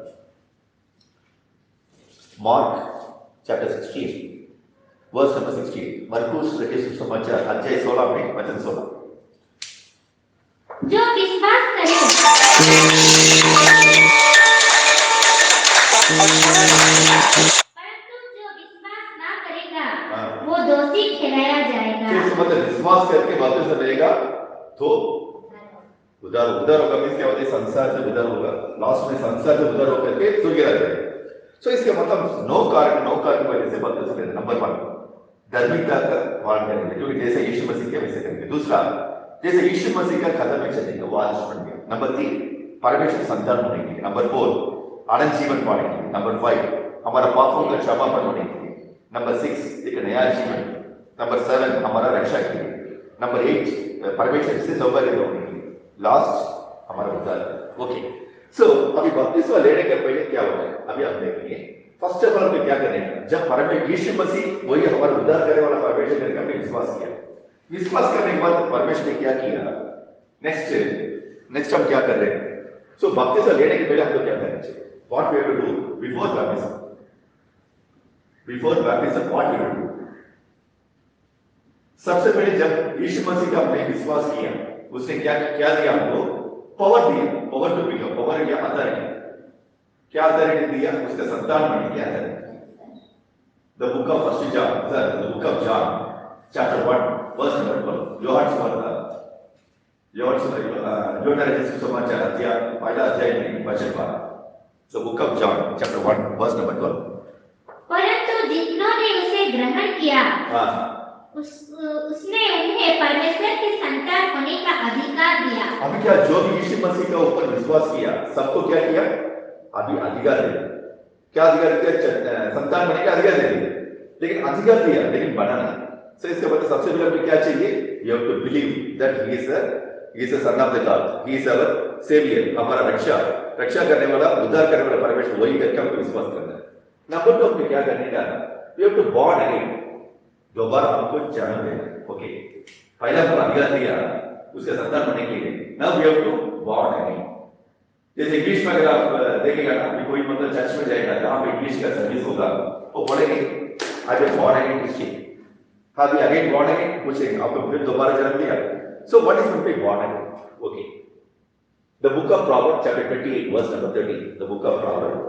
मार्क चैप्टर 16 वर्स नंबर 16 मरकुस लिखे सुसमाचार अध्याय 16 में वचन 16 जो विश्वास करे परंतु जो विश्वास ना करेगा वो दोषी ठहराया जाएगा। मतलब विश्वास करके वापस लेगा तो उधर उधर होगा मीन्स क्या होता है संसार से उधर होगा लास्ट में संसार से उधर होकर के स्वर्ग जाएगा। सो इसके मतलब नौ कारण वजह से वापस लेना नंबर 1 धार्मिकता का पालन करेंगे क्योंकि जैसे यीशु मसीह के वैसे करेंगे। दूसरा जैसे यीशु मसीह का कदम में चलेंगे वो आदर्श बन गया। नंबर 3 परमेश्वर संतान होने के लिए। नंबर 4 अनंत जीवन पाने के लिए। नंबर 5 हमारा पापों का क्षमापण होने के लिए। नंबर 6 एक नया जीवन। नंबर 7 हमारा रक्षा के लिए। नंबर 8 परमेश्वर से सौभाग्य होने के लिए। लास्ट हमारा उद्धार। ओके सो अभी बपतिस्मा लेने के पहले क्या होता है अभी आप देखेंगे। फर्स्ट ऑफ ऑल हमें क्या करने का जब परमेश्वर यीशु मसीह वही हमारा उद्धार करने वाला परमेश्वर ने हमने विश्वास किया। विश्वास करने के बाद परमेश्वर ने क्या किया नेक्स्ट हम क्या कर रहे हैं। सो बपतिस्मा लेने के पहले हम लोग क्या करना चाहिए what we have to do before baptism what we have to do. सबसे पहले जब यीशु मसीह का हमने विश्वास किया उसने क्या क्या दिया हमको पावर दिया। पावर टू बिकम पावर या अथॉरिटी क्या अथॉरिटी दिया उसका संतान बनने की authority. The book of first John the book of John chapter 1 verse number 12 Yona रचित सुसमाचार अध्याय पहला अध्याय में वचन 12 the book of John chapter 1 verse number 12 परंतु जितनों ने उसे ग्रहण किया उसने उन्हें परमेश्वर के संतान होने का अधिकार दिया। अभी क्या जो भी यीशु मसीह का ऊपर विश्वास किया सबको क्या किया अभी अधिकार दिया। क्या अधिकार दिया संतान बनने का अधिकार दे दिया लेकिन अधिकार दिया लेकिन बना नहीं। सो इसके बाद सबसे पहले हमें क्या चाहिए you have to believe that he is the son of the God he is our saviour हमारा रक्षा करने वाला उद्धार करने वाला परमेश्वर वही करके हमको विश्वास करना है। नंबर 2 हमें क्या करने का you have to born again दोबारा हमको जन्म लेना। ओके पहला हमको अधिकार दिया उसके संतान बनने के लिए now we have to born again. जैसे इंग्लिश में अगर आप देखेगा ना अभी कोई मतलब चर्च में जाएगा जहाँ पे इंग्लिश का सर्विस होगा वो बोलेंगे आज बॉर्न अगेन क्रिश्चियन हाँ भी अगेन बॉर्न अगेन पूछेंगे आपको फिर दोबारा जन्म दिया। So what is mean born again. Okay the book of Proverbs chapter 28 verse number 13 the book of Proverbs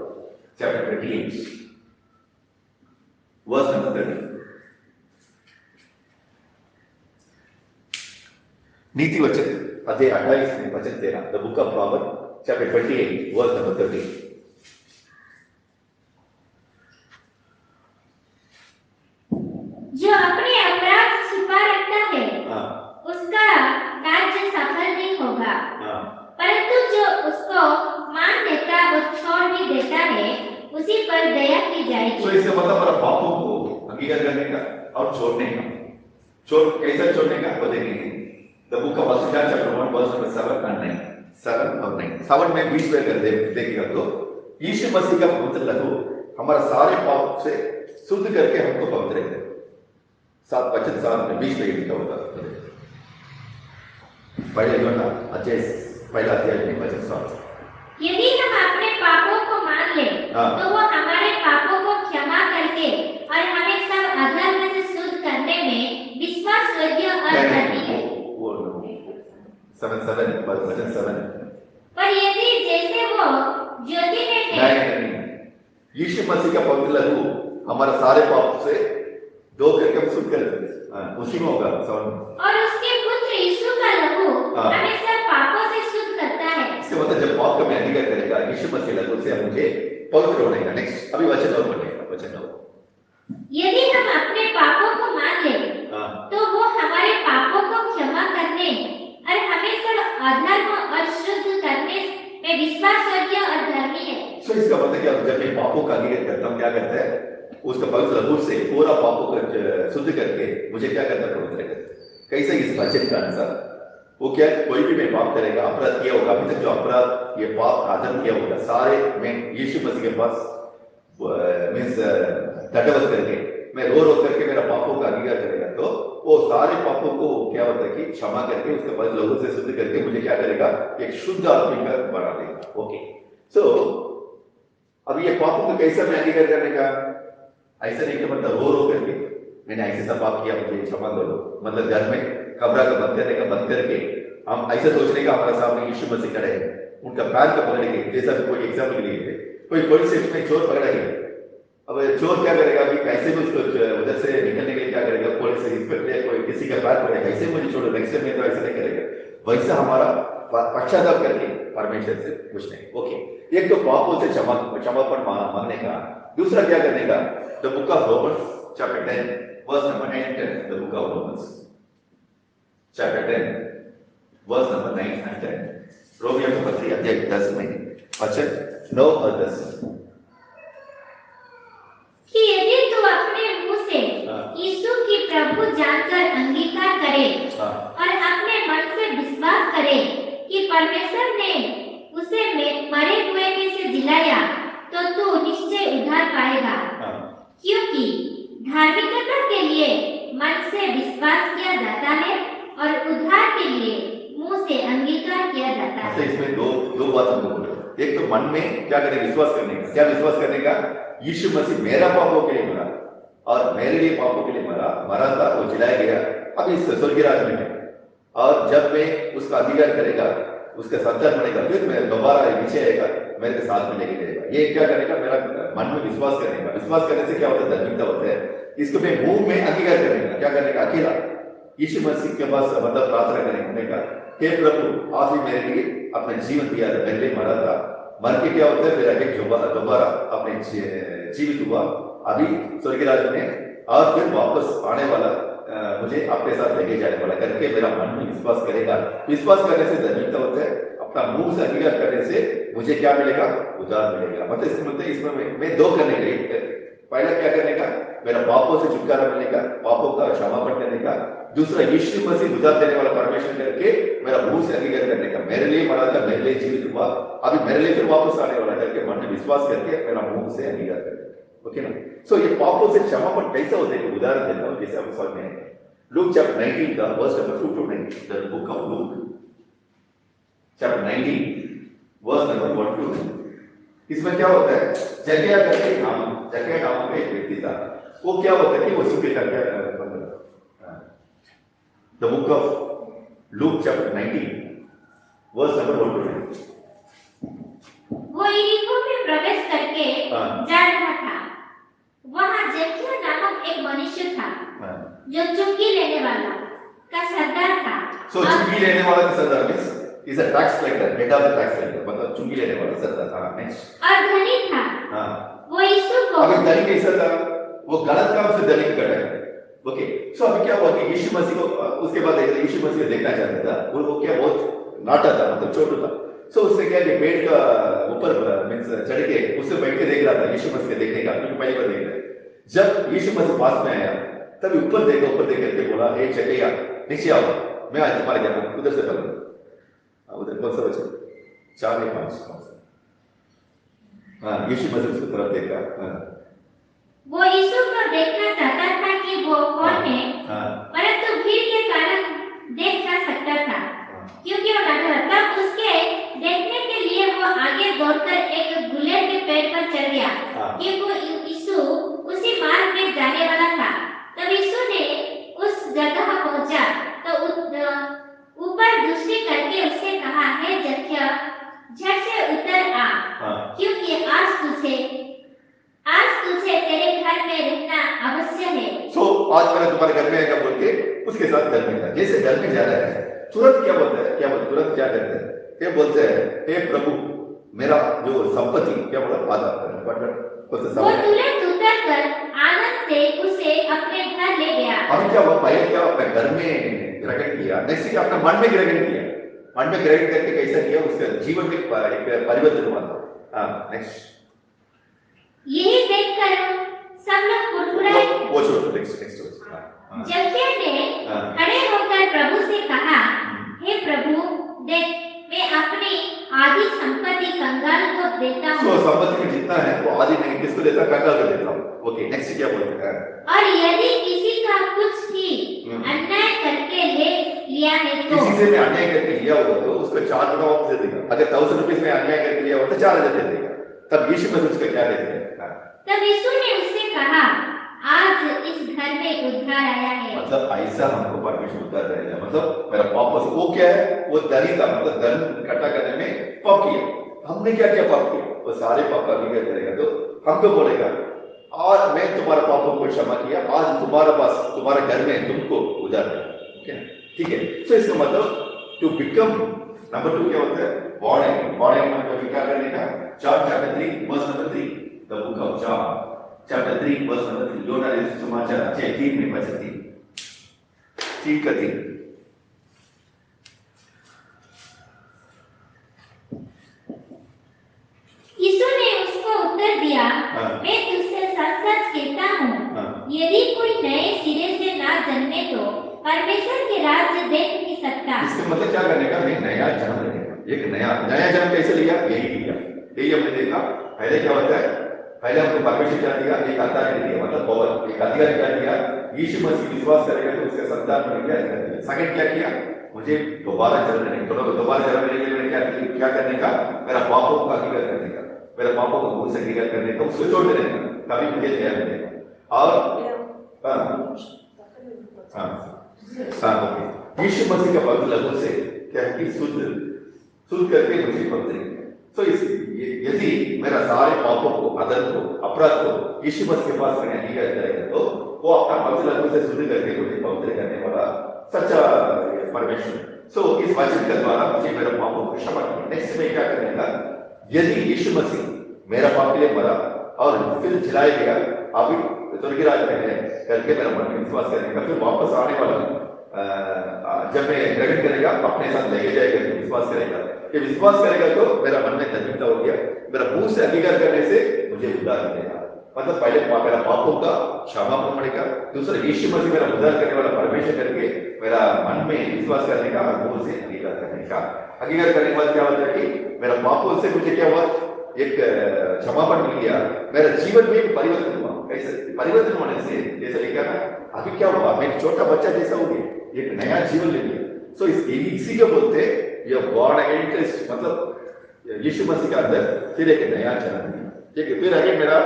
chapter 28 verse number 13 नीति वचन अध्याय 28 में वचन 13 the book of Proverbs chapter 28 verse number 13 जो अपने अपराध छिपा रखता है उसका कार्य सफल नहीं होगा परंतु जो उसको मान लेता और छोड़ भी देता है उसी पर दया की जाएगी। तो इसका मतलब हमारा पापों को अंगीकार करने का और छोड़ने का कैसा छोड़ने का वो देखेंगे। The book of hospital chapter 1 verse number 7 and 9 7 और 9 7 में बीच में अगर देखिएगा तो यीशु मसीह का पवित्र लहू हमारा सारे पाप से शुद्ध करके हमको पवित्र है। 7 वचन 7 में बीच में लिखा होगा पहले योना पहला अध्याय में वचन 7 यदि हम अपने पापों को मान ले तो वो हमारे पापों को क्षमा करके और हमें सब अधर्म से शुद्ध करने में विश्वास योग्य और धर्मी है। 7 वचन 7 पर यदि जैसे वो ज्योति में है नहीं यीशु मसीह का पवित्र लहू हमारा सारे पाप से दो करके हम शुद्ध कर उसी में होगा और उसके पुत्र यीशु का लहू हमें सब पापों से शुद्ध करता है। इसके मतलब जब पाप का मैं अधिकार करेगा यीशु मसीह लहू से मुझे पवित्र होने का। नेक्स्ट अभी वचन 9 पढ़ेगा वचन 9 यदि हम अपने पापों को मान ले तो वो हमारे पापों को क्षमा करने और हमें सब अधर्म और शुद्ध करने में विश्वास योग्य और धर्मी है। सो इसका मतलब क्या जब मैं पापों का अधिकार करता हूँ क्या करता है उसका पवित्र लहू से पूरा पापों को शुद्ध करके मुझे क्या करता है पवित्र करता। कैसे इस वचन का अनुसार वो क्या कोई भी मैं पाप करेगा अपराध किया होगा अभी तक जो अपराध ये पाप आदम किया होगा सारे मैं यीशु मसीह के पास मीन्स दंडवत करके मैं रो रो करके मेरा पापों का अंगीकार करेगा तो वो सारे पापों को क्या होता है कि क्षमा करके उसके बाद लोगों से शुद्ध करके मुझे क्या करेगा, एक शुद्ध आदमी का बना देगा। ओके, सो अब ये पापों को कैसे मैं अंगीकार करने का, ऐसा नहीं कि मतलब रो रो करके मैंने ऐसे सब पाप किया मुझे क्षमा करो, मतलब घर में कमरा का बंद करने का, बंद करके हम ऐसा सोचने का हमारे सामने यीशु मसीह खड़े हैं, उनका पैर को पकड़ेंगे। जैसा कि कोई एग्जाम्पल लिए कोई पुलिस स्टेशन में चोर पकड़ा गया, अब चोर क्या करेगा कि कैसे भी उसको उधर से निकलने के लिए क्या करेगा, पुलिस इंस्पेक्टर कोई किसी का पैर पकड़ेगा, कैसे मुझे छोड़ो, नेक्स्ट टाइम में तो ऐसा नहीं करेगा। वैसा हमारा पश्चाताप करके परमेश्वर से पूछने। ओके, एक तो पापों से क्षमापण मांगने का, दूसरा क्या करने का, the book of Romans chapter 10 verse number 9 and 10, the book of Romans chapter 10 verse number 9 and 10, Romiyo का पत्री अध्याय 10 में वचन 9 और 10 कि यदि तू अपने मुंह से यीशु की प्रभु जानकर अंगीकार करे और अपने मन से विश्वास करे कि परमेश्वर ने उसे मरे हुए में से जिलाया, तो तू निश्चय उद्धार पाएगा। क्योंकि धार्मिकता के लिए मन से विश्वास किया जाता है और उद्धार के लिए मुंह से अंगीकार किया जाता है। इसमें दो बात हमको बोलो। एक तो मन में क्या करें, विश्वास करने का। क्या विश्वास करने का? यीशु मसीह मेरा पापों के लिए मरा और मेरे लिए पापों के लिए मरा था, वो जिलाया गया अब इस स्वर्गीय राज्य में है, और जब मैं उसका अधिकार करेगा, उसका संतान बनेगा, फिर मैं दोबारा नीचे आएगा, मेरे साथ में लेके जाएगा। ये क्या करेगा, मेरा मन में विश्वास करने का। विश्वास करने से क्या होता है, धार्मिकता होता है। इसको मैं मुंह में अंगीकार करने का, क्या करने का, अकेला यीशु मसीह के पास मतलब प्रार्थना करने का, हे प्रभु आप ही मेरे लिए अपना जीवन दिया था, मेरे लिए मरा था, मर के क्या होता है, फिर आगे दोबारा अपने जीवित हुआ अभी स्वर्गीय राज्य में, और फिर वापस आने वाला मुझे अपने साथ लेके जाने वाला करके मेरा मन में विश्वास करेगा। विश्वास करने से धार्मिकता होता है, अपना मुंह से अंगीकार करने से मुझे क्या मिलेगा, उद्धार मिलेगा। मतलब इसमें मैं दो करने का, पहला क्या करने का, मेरा पापों से छुटकारा मिलने का, पापों का क्षमापण करने का, दूसरा यीशु मसीह उद्धार देने वाला परमेश्वर करके मेरा मुंह से अंगीकार करने का, मेरे लिए मरा था, मेरे लिए जीवित हुआ, अभी मेरे लिए फिर वापस आने वाला करके मन में विश्वास करके मेरा मुंह से अंगीकार करने का। ओके ना? सो ये पापों से क्षमापण कैसे होते हैं, उदाहरण देता हूं जैसे आप समझ में। लूक चैप्टर 19 का verse number 2 to 9, the book of Luke chapter 19 verse number 1 to 9। इसमें क्या होता है, जकरिया करके नाम का एक व्यक्ति था, वो क्या होता है कि वो सुखे का क्या the book of Luke chapter 19 verse number 1 to 9। वो यरीहो में प्रवेश करके जा रहा था। वहां जक्किया नामक एक मनुष्य था जो चुंगी लेने वाला का सरदार था। सो चुंगी लेने वाला का सरदार means is a tax collector, head of the tax collector, मतलब चुंगी लेने वाला सरदार था। नेक्स्ट, और धनी था। वो यीशु को, अगर धनी कैसा था, वो गलत काम से धनी कर रहा है। ओके, सो अभी क्या हुआ कि यीशु मसीह को उसके बाद यीशु मसीह को देखना चाहता था, वो क्या बहुत नाटा था, मतलब छोटा था। सो उसने क्या कि पेड़ का ऊपर मींस चढ़ के उससे बैठ के देख रहा था यीशु मसीह देखने का, क्योंकि पहली बार देख रहा है। जब यीशु मसीह पास में आया तभी ऊपर करके बोला, हे जकरिया नीचे आओ, मैं आज तुम्हारे घर में। उधर से पहले उधर कौन सा बच्चा 4 या 5, हाँ, यीशु मसीह उसकी तरफ देखा। वो यीशु को देखना चाहता था कि वो कौन है, परंतु भीड़ के कारण देख ना सकता था क्योंकि वो नंगा था। तब उसके देखने के लिए वो आगे दौड़कर एक गुलेर के पेड़ पर चढ़ गया क्योंकि यीशु उसी मार्ग में जाने वाला था। तब यीशु ने उस जगह पहुंचा तो ऊपर दृष्टि करके उससे कहा, हे जक्किया झट से उतर आ, क्योंकि आज तुझे तेरे घर में रहना अवश्य है। सो आज मैंने तुम्हारे घर में आएगा बोल के उसके साथ घर में था। जैसे घर में जा रहा है तुरंत क्या बोलता है, तुरंत क्या करते हैं, क्या बोलते हैं, हे प्रभु मेरा जो संपत्ति, क्या बोला, आधा वो तुरंत उतरकर आनंद से उसे अपने घर ले गया। अभी क्या हुआ, पहले क्या अपने घर में ग्रहण किया, नेक्स्ट क्या अपने मन में ग्रहण किया, मन में ग्रहण करके कैसा किया, उसका जीवन में परिवर्तन हुआ था। नेक्स्ट, यही देखकर सब लोग मुड़मुड़ाए। वो छोड़ो, नेक्स्ट जक्किया ने खड़े होकर प्रभु से कहा, हे प्रभु देख मैं अपनी आधी संपत्ति कंगाल को देता हूँ। संपत्ति में जितना है वो आधी नहीं किसको देता हूँ? कंगाल को देता हूँ। ओके, नेक्स्ट क्या बोलते हैं? और यदि किसी का कुछ भी अन्याय करके ले लिया है तो किसी से मैं अन्याय करके लिया होगा तो उसको 4 गुना वापस दे देगा। अगर 1000 रुपीस में अन्याय करके लिया होगा तो 4000 दे देगा। तब यीशु मसीह उसका क्या कहते हैं? तब यीशु ने उससे कहा, आज इस घर में उद्धार आया है। मतलब ऐसा हमको परमेश्वर उद्धार करेगा। मतलब मेरा पाप वो क्या है? वो धनी था, मतलब धन इकट्ठा करने में पाप किया। हमने क्या क्या पाप किया? वो सारे पाप का अंगीकार करेगा तो हमको बोलेगा, और मैं तुम्हारा पापों को क्षमा किया, आज तुम्हारे पास तुम्हारे घर में तुमको उद्धार है। ठीक है। सो इसका मतलब टू बिकम, नंबर 2 क्या होता है? बॉर्न मतलब क्या करने का? John chapter 3 verse number 3, the book of John chapter 3 verse number 3। Yona ने समाचार अच्छे 3 में बचे 3 का 3। यीशु ने उसको उत्तर दिया, मैं तुझसे सच-सच कहता हूँ, यदि कोई नए सिरे से ना जन्मे तो परमेश्वर के राज्य देख नहीं सकता। इसका मतलब क्या करने का? मैं नया जन्म लेने का। एक नया जन्म कैसे लिया? यही लिया। यही हमने देखा। पहले क्या होता है? पहले हमको परमेश्वर क्या दिया? एक अधिकार दिया, मतलब पावर। एक अधिकार क्या दिया? यीशु मसीह विश्वास करेगा तो उसके संतान बन गया अधिकार दिया। सेकंड क्या किया? मुझे दोबारा जन्म लेने का। दोबारा जन्म लेने के लिए क्या करने का? मेरा पापों का अंगीकार करने का, मेरे पापों को भूल से अंगीकार करने का, उसको छोड़ देने का, कभी मुझे नया मिलेगा। और यीशु मसीह का पवित्र लहू से क्या है कि शुद्ध करके मुझे पवित्र किया। तो यदि मेरा सारे पापों को, अदर को, अपराध को यीशु मसीह के पास मैंने अंगीकार करेगा तो वो अपना पवित्र लहू से शुद्ध करके मुझे पवित्र करने वाला सच्चा परमेश्वर। सो इस वचन के द्वारा मुझे मेरे पापों को क्षमा किया। नेक्स्ट में क्या करने का? यदि यीशु मसीह मेरा पाप के लिए मरा और फिर जिलाया गया, अभी स्वर्गीय राज्य में है करके मेरा मन में विश्वास करने का, फिर वापस आने वाला जब मैं ग्रहण करेगा अपने साथ लेके जाएगा, विश्वास करेगा। ये विश्वास करेगा तो मेरा मन में धन्यता हो गया, मेरा मुंह से अंगीकार करने से मुझे उद्धार मिलेगा। मतलब पहले मेरा पापों का क्षमा पड़ेगा, दूसरा यीशु मसीह मेरा उद्धार करने वाला परमेश्वर करके मेरा मन में विश्वास करने का और मुंह से अंगीकार करने का। अंगीकार करने के बाद क्या होता है कि मेरा पापों से मुझे क्या हुआ? एक क्षमापण मिल गया, मेरा जीवन में एक परिवर्तन हुआ। कैसे परिवर्तन होने से? जैसे लिखा ना, अभी क्या हुआ? मैं एक छोटा बच्चा जैसा हो गया, एक नया जीवन ले लिया। सो इसी को बोलते ये बॉर्न अगेन, मतलब यीशु मसीह के अंदर फिर एक नया जन्म लिया। ठीक है, फिर आगे मेरा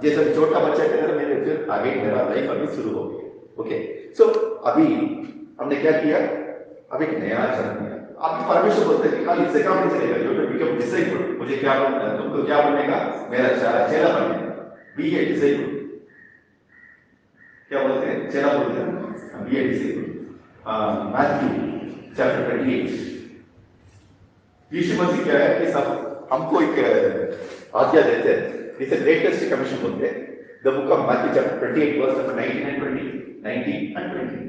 जैसा छोटा बच्चा के अंदर मेरे फिर आगे मेरा लाइफ अभी शुरू हो गया। ओके, सो अभी हमने क्या किया? अभी एक नया जन्म लिया। आप परमेश्वर बोलते हैं कि खाली इससे काम नहीं चलेगा, यू टू बिकम डिसाइपल। मुझे क्या बनना है? तुमको क्या बनने का? मेरा चेला बनने का। Be a disciple. क्या बोलते हैं? चेला बोलते हैं, be a disciple. Matthew chapter 28। Yeshu Masih क्या है कि सब हमको एक आज्ञा देते हैं, इसे ग्रेटेस्ट कमीशन बोलते हैं। The book of Matthew chapter 28 verse number 19 and 20, 19 and 20।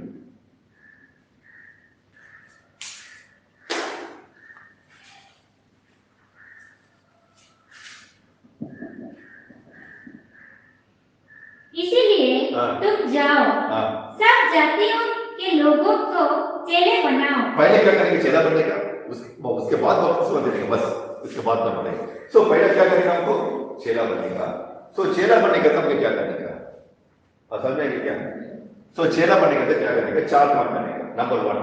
इसीलिए तुम जाओ, सब जातियों के लोगों को चेले बनाओ। पहले क्या करेंगे? चेला बनने का, उसके बाद वापस देने का, बस उसके बाद ना बढ़ेगा। सो पहले क्या करेगा? हमको चेला बनेगा। सो चेला बनने का तब क्या करने का? असल में क्या? सो चेला बनने का क्या करने का? 4 काम करने का। Number 1,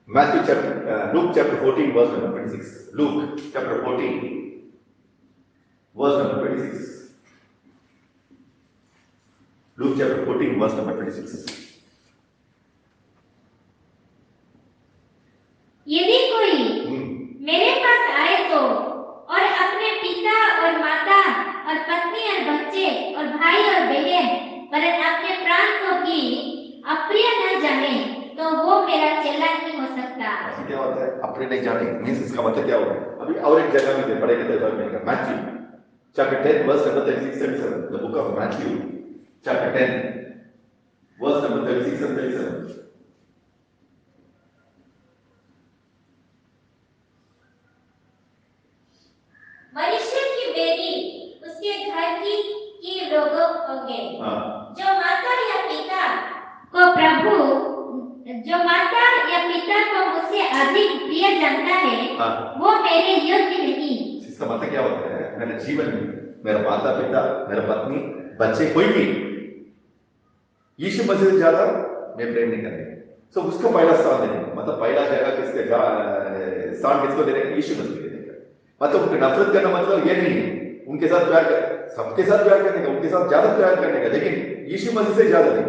Matthew chapter Luke chapter 14 verse number 26। Luke chapter 14 verse number 26। Luke chapter 14 verse number 26। यदि कोई मेरे पास आए तो और अपने पिता और माता और पत्नी और बच्चे और भाई और बहन वरन अपने प्राण को भी अप्रिय न जाने तो वो मेरा चेला नहीं हो सकता। क्या होता है अप्रिय नहीं जाने? मींस इसका मतलब क्या होगा? अभी और एक जगह में पढ़ेंगे तो Matthew chapter 10 verse number 36-37। The book of Matthew chapter 10 verse number 36 and 37। मनुष्य की बेटी उसके घर की लोगों होंगे, जो माता या पिता को मुझसे अधिक प्रिय जानता है, वो मेरे योग्य नहीं। इसका मतलब क्या होता है, मेरे जीवन में मेरा माता पिता, मेरा पत्नी, बच्चे, कोई भी यीशु मसीह से ज्यादा मैं प्रेम नहीं करेंगे। सो उसको पहला स्थान देने, मतलब पहला जगह किसके स्थान किसको देने, यीशु मसीह को देने। मतलब उनकी नफरत करना मतलब ये नहीं है उनके साथ प्यार कर, सबके साथ प्यार करने का, उनके साथ ज्यादा प्यार करने का, लेकिन यीशु मसीह से ज्यादा नहीं।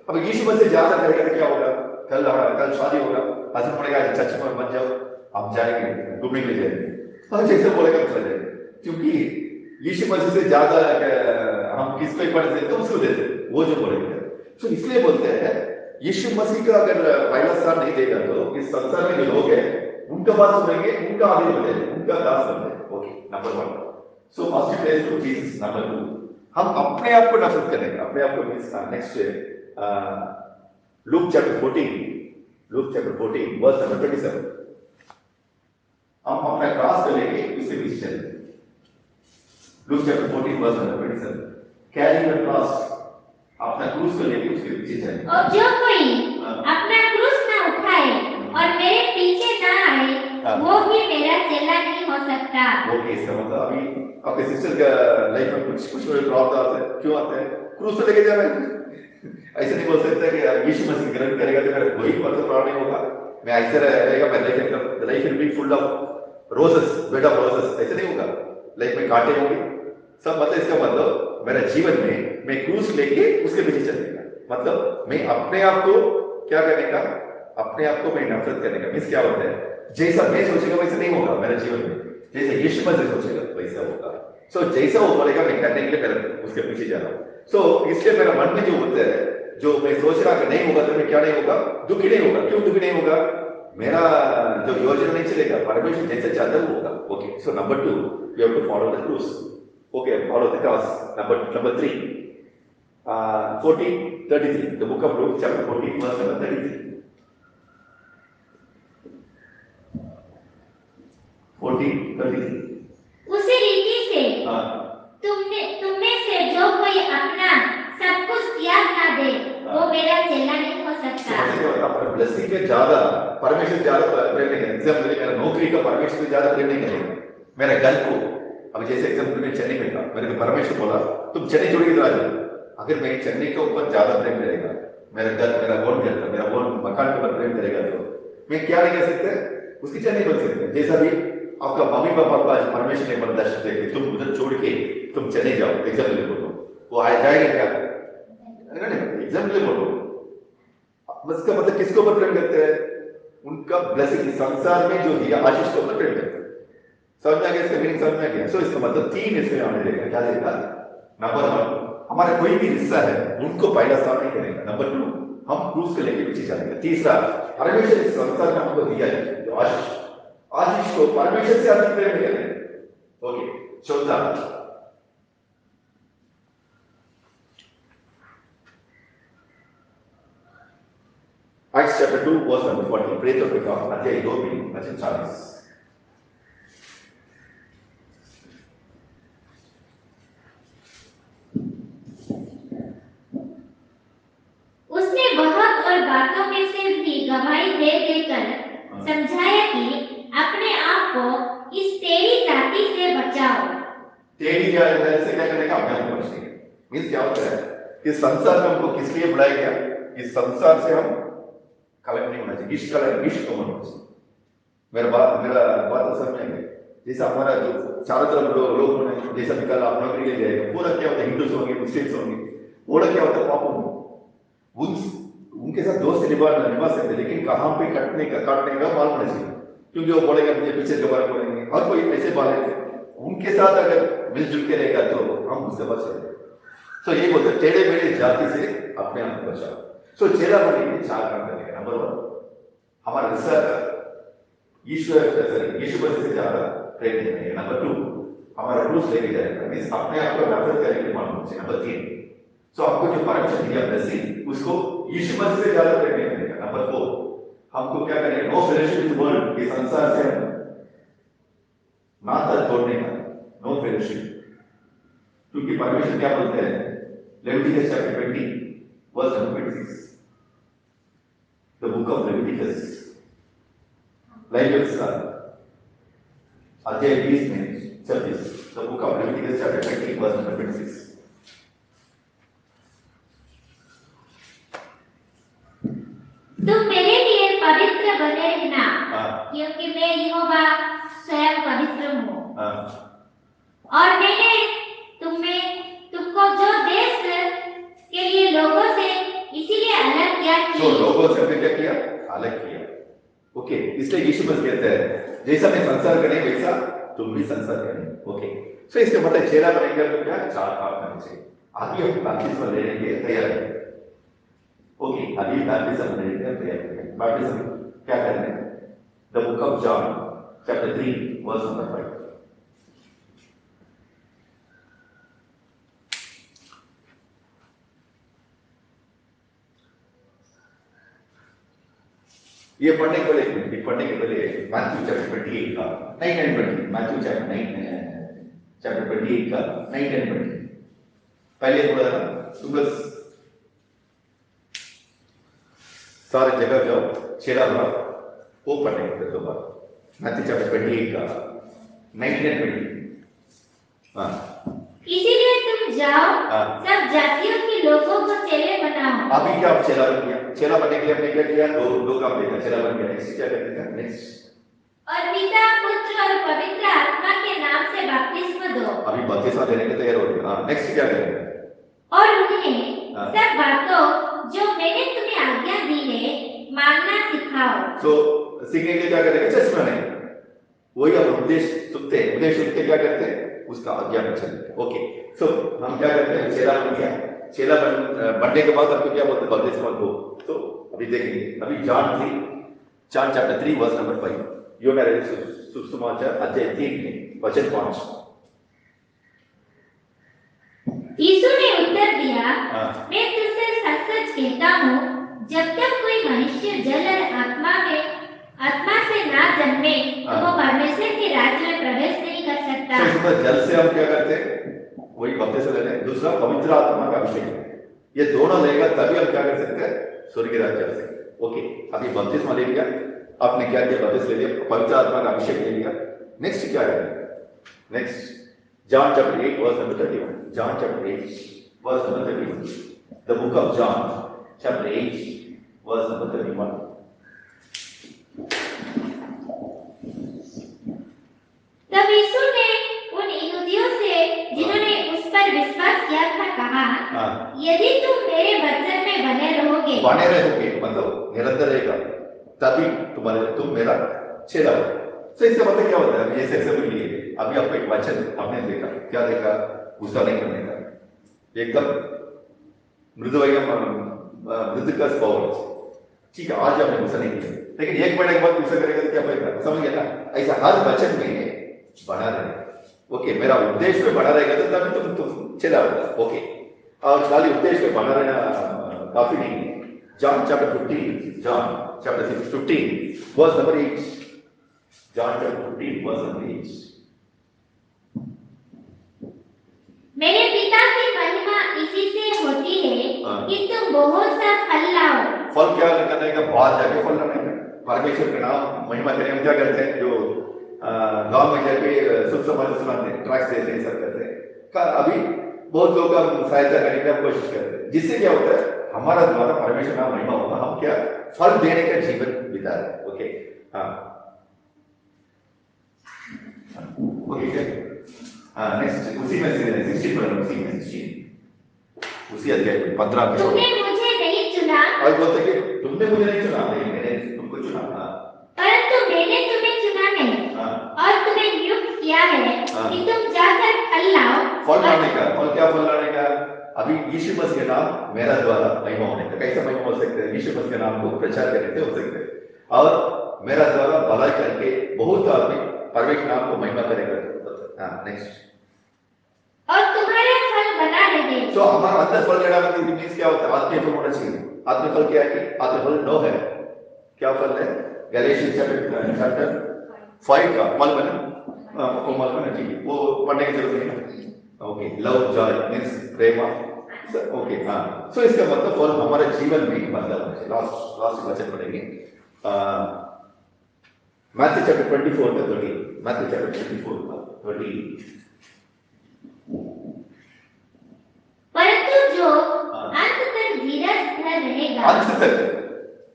अब यीशु मसीह से ज्यादा करेगा तो क्या होगा, कल शादी होगा, हसन पड़ेगा चर्च में मत जाओ, आप जाएंगे घूमने के लिए जाएंगे, और जैसे बोलेगा चला जाएगा, क्योंकि यीशु मसीह से ज्यादा हम किसको इंपॉर्टेंस देते हैं, उसको देते हैं, वो जो बोलेगा। तो इसलिए बोलते हैं यीशु मसीह का अगर पहला स्थान नहीं देगा तो इस संसार में जो लोग हैं उनका बात सुनेंगे, उनका आगे बढ़ेंगे, उनका दास बनेंगे। Okay, number 1। So first place to Jesus. Number 2, हम अपने आप को नफरत करने का, अपने आप को means next Luke chapter 14 verse number 27। हम अपना क्रॉस को लेके उसके पीछे चलेंगे। Luke chapter 14 verse number 27, carry your cross, अपना क्रूस को लेके उसके पीछे चलेंगे। और जो कोई अपना क्रूस ना उठाए और मेरे पीछे ना आए, वो भी मेरा चेला नहीं हो सकता। ओके, इसका मतलब अभी आपके सिस्टर का लाइफ में कुछ प्रॉब्लम आते हैं, क्यों आते हैं, क्रूस तो लेके जा रहे हैं। ऐसे नहीं बोल सकते कि यीशु मसीह ग्रहण करेगा तो मेरा कोई प्रॉब्लम नहीं होगा, मैं ऐसे रहेगा, मैं life will be full of roses, bed of roses, ऐसे नहीं होगा, लाइफ में कांटे होंगे सब। मतलब इसका मतलब मेरा जीवन में मैं क्रूस लेके उसके पीछे चलेगा, मतलब मैं अपने आप को क्या करने का, अपने आप को मैं नफरत करने का। मीन्स क्या होता है, जैसा मैं सोचेगा वैसा नहीं होगा मेरा जीवन में, जैसे यीशु मसीह सोचेगा वैसा होगा। सो जैसा वो बोलेगा मैं करने के लिए मेरा उसके पीछे जा रहा हूँ। सो इसलिए मेरा मन में जो होता है, जो मैं सोच रहा कि नहीं होगा तो मैं क्या नहीं होगा, दुखी नहीं होगा। क्यों दुखी नहीं होगा, मेरा जो योजना नहीं चलेगा, परमेश्वर जैसे चाहता है वो होगा। Okay, so number 2, you have to follow the क्रूस। Okay, follow the cross. Number 3, 14:33, the book of Luke chapter 14 verse number 33। 14:33। उसी रीति से तुमने से जो कोई अपना सब कुछ त्याग ना दे, वो मेरा चेला नहीं हो सकता। अपना ब्लेसिंग के ज्यादा परमेश्वर ज्यादा प्रेम नहीं करेंगे। एग्जाम्पल, मेरा नौकरी का परमेश्वर से ज्यादा प्रेम नहीं करेंगे, मेरा घर को। अब जैसे एग्जाम्पल में चेन्नई में था, मेरे को परमेश्वर बोला तुम चेन्नई छोड़ के इधर आ जाओ। अगर मैं चेन्नई के ऊपर ज्यादा प्रेम करेगा, मेरा घर, मेरा ओन घर, मेरा ओन मकान के ऊपर प्रेम करेगा, तो मैं क्या नहीं कर सकते, उसकी चेन्नई बन सकते। जैसा भी आपका मम्मी पापा को आज परमेश्वर ने बर्दाश्त देखे, तुम उधर छोड़ के तुम चले जाओ, एग्जाम्पल बोलो, वो आ जाएगा क्या, एग्जाम्पल बोलो। इसका मतलब किसको ऊपर प्रेम करते हैं, उनका ब्लेसिंग संसार में जो दिया आशीष को ऊपर प्रेम करते हैं। समझ में आ गया, इसका मीनिंग समझ में आ गया। सो इसका मतलब 3 इसमें आने देगा, क्या देगा। नंबर 1, हमारा कोई भी हिस्सा है उनको पहला स्थान नहीं करेगा। नंबर 2, हम क्रूस को लेके पीछे चलेंगे। तीसरा, परमेश्वर इस संसार में हमको दिया है जो आशीष को परमेश्वर से अधिक प्रेम करें। ओके, चौथा, Acts chapter 2 verse number 40, प्रेरितों के काम अध्याय 2 वचन 40। उसने बहुत और बातों में से भी गवाही दे देकर समझाया कि अपने आप को इस टेढ़ी जाति से बचाओ। टेढ़ी जाति से क्या करने का, अपने आप को बचाएंगे। मीन्स क्या होता है, इस संसार में हमको किस लिए बुलाया गया, इस संसार से हम कलेक्ट नहीं होना चाहिए, इश्क को होना चाहिए। मेरा बात समझ में आएगी। जैसे हमारा जो चारों तरफ लोग होने, जैसा निकाल आप नौकरी ले जाएगा, पूरा क्या होता है, हिंदूज होंगे, मुस्लिम्स होंगे, पूरा क्या होता है, पापों में उनके साथ दोस्त निभा सकते, लेकिन कहाँ पे काटने का मालूम नहीं चाहिए, क्योंकि वो बोलेगा मुझे पीछे दोबारा बोलेंगे, और कोई ऐसे बोलेंगे, उनके साथ अगर मिलजुल के रहेगा तो हम उससे बच सकते। सो ये बोलते टेढ़े मेढ़े जाति से अपने आप को बचाओ। सो चेला बनने के 4 काम करेगा। नंबर 1, हमारा हिस्सा यीशु मसीह से ज्यादा प्रेम नहीं करेगा। नंबर 2, हमारा क्रूस लेके जाएगा, मीन्स अपने आप को नफरत करने के मालूम से। नंबर 3, सो आपको जो परमेश्वर दिया ब्लेसिंग उसको यीशु मसीह से ज्यादा प्रेम नहीं करेगा। नंबर 4, हमको क्या करेगा, नो फेलोशिप विद वर्ल्ड, के संसार से नाता तोड़ने का, नो फेलोशिप। क्योंकि परमेश्वर क्या बोलते हैं, Leviticus chapter 20 verse number 26, the book of Leviticus, अध्याय 20 में 26, the book of Leviticus chapter 20 verse number 26. तुम मेरे लिए पवित्र बने रहना, क्योंकि मैं यहोवा स्वयं पवित्र हूँ। और मैंने तुमको जो देश के लिए लोगों से इसीलिए अलग किया कि तो लोगों से हमने क्या किया? अलग किया। ओके, इसलिए यीशु मसीह कहते हैं जैसा मैं संसार करें वैसा तुम भी संसार करें। ओके, सो इसके मतलब चेला बनेंगे तो क्या चार काम करने चाहिए। आगे हम बैप्टिज्म लेने के लिए तैयार हैं। ओके, अभी बैप्टिज्म लेने के लिए तैयार हैं। बैप्टिज्म क्या करना है? The book of John chapter 3 verse number 5। ये पढ़ने के पहले मैथ्यू चैप्टर 28 का 9 and 20, मैथ्यू चैप्टर 28 का 9 and 20 पहले बोला था तुम लोग सारे जगह जाओ चेला बनो, वो पढ़ने के दो बार मैथ्यू चैप्टर 28 का 9 and 20। हाँ, इसीलिए तुम जाओ, सब जातियों के लोगों को चेले बनाओ। अभी क्या आप चेला बन गया? चेला बनने के लिए हमने क्या किया? दो काम देखा, चेला बन गया। नेक्स्ट क्या करते हैं? नेक्स्ट और पिता, पुत्र और पवित्र आत्मा के नाम से बपतिस्मा दो। अभी बपतिस्मा देने के तैयार हो गए। हाँ, नेक्स्ट क्या करेंगे? और उन्हें सब बातों जो मैंने तुम्हें आज्ञा दी है मानना सिखाओ। तो सीखने के लिए क्या करेंगे? चश्मा नहीं, वही हम उपदेश सुनते हैं, उपदेश सुन के क्या करते हैं? उसका आज्ञा में चलते हैं। ओके, सो हम क्या करते हैं? चेला बन गया। चेला बनने के बाद आपको क्या बोलते हैं? बपतिस्मा दो। तो अभी देखेंगे, अभी जॉन चैप्टर 3 वर्स नंबर 5, यो मेरे सुसमाचार अध्याय 3 में वचन 5। यीशु ने उत्तर दिया, मैं तुझसे सच-सच कहता हूँ, जब तक कोई मनुष्य जल और आत्मा से ना जन्मे तो वो परमेश्वर के राज्य में प्रवेश नहीं कर सकता। तो इसमें जल से हम क्या करते हैं? वही बपतिस्मा लेते हैं। दूसरा पवित्र आत्मा का अभिषेक, ये दोनों लेगा तभी हम क्या कर सकते हैं? स्वर्ग के राज्य जा सकते हैं। ओके, अभी बपतिस्मा ले लिया आपने, क्या किया? बपतिस्मा ले लिया, पवित्र आत्मा का अभिषेक ले लिया। नेक्स्ट क्या है? Next John chapter 8 verse number 31. John chapter 8 verse number 31. The book of John chapter 8 verse number 31. तब यीशु ने उन यहूदियों से जिन्होंने उस पर विश्वास किया था कहा, यदि तुम मेरे वचन में बने रहोगे मतलब निरंतर रहेगा, तभी तुम मेरा चेला हो। तो इसका मतलब क्या होता है? ये ऐसे बोलिए, अभी आपको एक वचन आपने देखा, क्या देखा? गुस्सा नहीं करने का, एकदम मृदु का स्वभाव। ठीक है, आज आपने गुस्सा नहीं किया, लेकिन एक महीने के बाद गुस्सा करेगा तो क्या फायदा? समझ गया ना? ऐसा हर वचन में बना रहेगा। ओके, मेरा उद्देश्य में बना रहेगा तो तभी तुम चला होगा। ओके, और खाली उद्देश्य में बना रहना काफी नहीं है। John chapter 15 verse number 8। John chapter 15 verse number 8. मेरे पिता की महिमा इसी से होती है कि तुम बहुत सा फल लाओ। फल क्या करने का? बाहर जाके फल लाने का, परमेश्वर का नाम महिमा करने में क्या करते हैं? जो गांव में जाके शुभ समाचार सुनाते हैं, ट्रैक्स देते हैं, सब करते हैं। अभी बहुत लोग हम सहायता करने की कोशिश करते हैं, जिससे क्या होता है? हमारा द्वारा परमेश्वर नाम महिमा होगा, हम क्या फल देने का जीवन बिता रहे हैं। ओके, हाँ, ओके, हाँ, नेक्स्ट उसी में से 16 पर उसी अध्याय 15 में तुमने मुझे नहीं चुना, और बोलते कि तुमने मुझे नहीं चुना, लेकिन मैंने तुमको चुना। परंतु मैंने तुम्हें चुना नहीं और तुम्हें नियुक्त किया है कि तुम जाकर फल लाओ। फल लाने का, फल क्या? फल लाने का अभी यीशु मसीह के नाम मेरा द्वारा महिमा होने का। कैसे महिमा हो सकते हैं? यीशु मसीह के नाम को प्रचार करने से हो सकते हैं, और मेरा द्वारा भलाई करके बहुत आदमी परमेश्वर नाम को महिमा करेगा। नेक्स्ट, और तुम्हारे फल बना रहे। तो हमारा अंदर फल लेना मतलब मींस क्या होता है? आत्मीय फल होना चाहिए। आत्मीय फल क्या है? आत्मीय फल 9 है। क्या फल है? गैलेशियंस चैप्टर 5 का मल बना चाहिए, वो पढ़ने की जरूरत नहीं। ओके, लव जॉय मींस प्रेम। ओके, हाँ, सो इसका मतलब फल हमारे जीवन में बदलाव होना चाहिए। लास्ट वचन पढ़ेंगे मैथ्यू चैप्टर 24 का 30। मैथ्यू चैप्टर 24 का 20। परंतु जो हाँ। अंत तक धीरज धर रहेगा, अंत तक,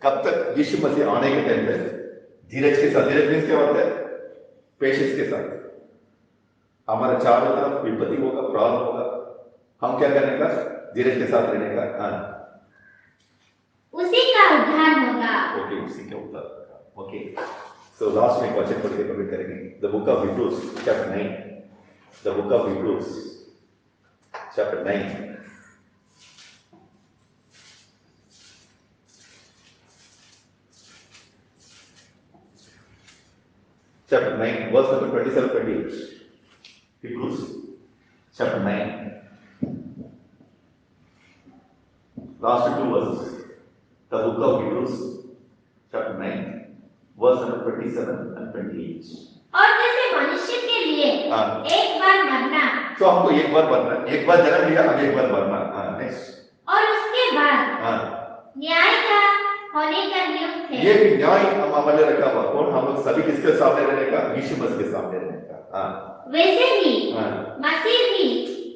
कब तक? यीशु मसीह आने के टाइम तक धीरज के साथ। धीरज मीन्स क्या होता है? पेशेंस के साथ। हमारे चारों तरफ विपत्ति होगा, प्रॉब्लम होगा, हम क्या करने का? धीरज के साथ रहने का। हाँ, उसी का उद्धार होगा। ओके, उसी का उद्धार होगा। ओके, सो लास्ट में क्वेश्चन पढ़ के कमेंट करेंगे। The book of Hebrews chapter 9, the book of Hebrews chapter 9, chapter 9, verse number 27-28. Hebrews chapter 9, last two verses. The book of Hebrews chapter 9, verse number 27 and 28. और जैसे मनुष्य के लिए हाँ। एक बार मरना, तो हमको एक बार मरना, एक बार जन्म लिया, अब एक बार मरना। हाँ, नेक्स्ट। और उसके बाद हाँ, न्याय का होने का नियुक्त है। ये भी न्याय हम हमारे रखा हुआ। कौन? हम लोग सभी किसके सामने रहने का? यीशु मसीह के सामने रहने का। हाँ, वैसे ही हाँ। मसीह भी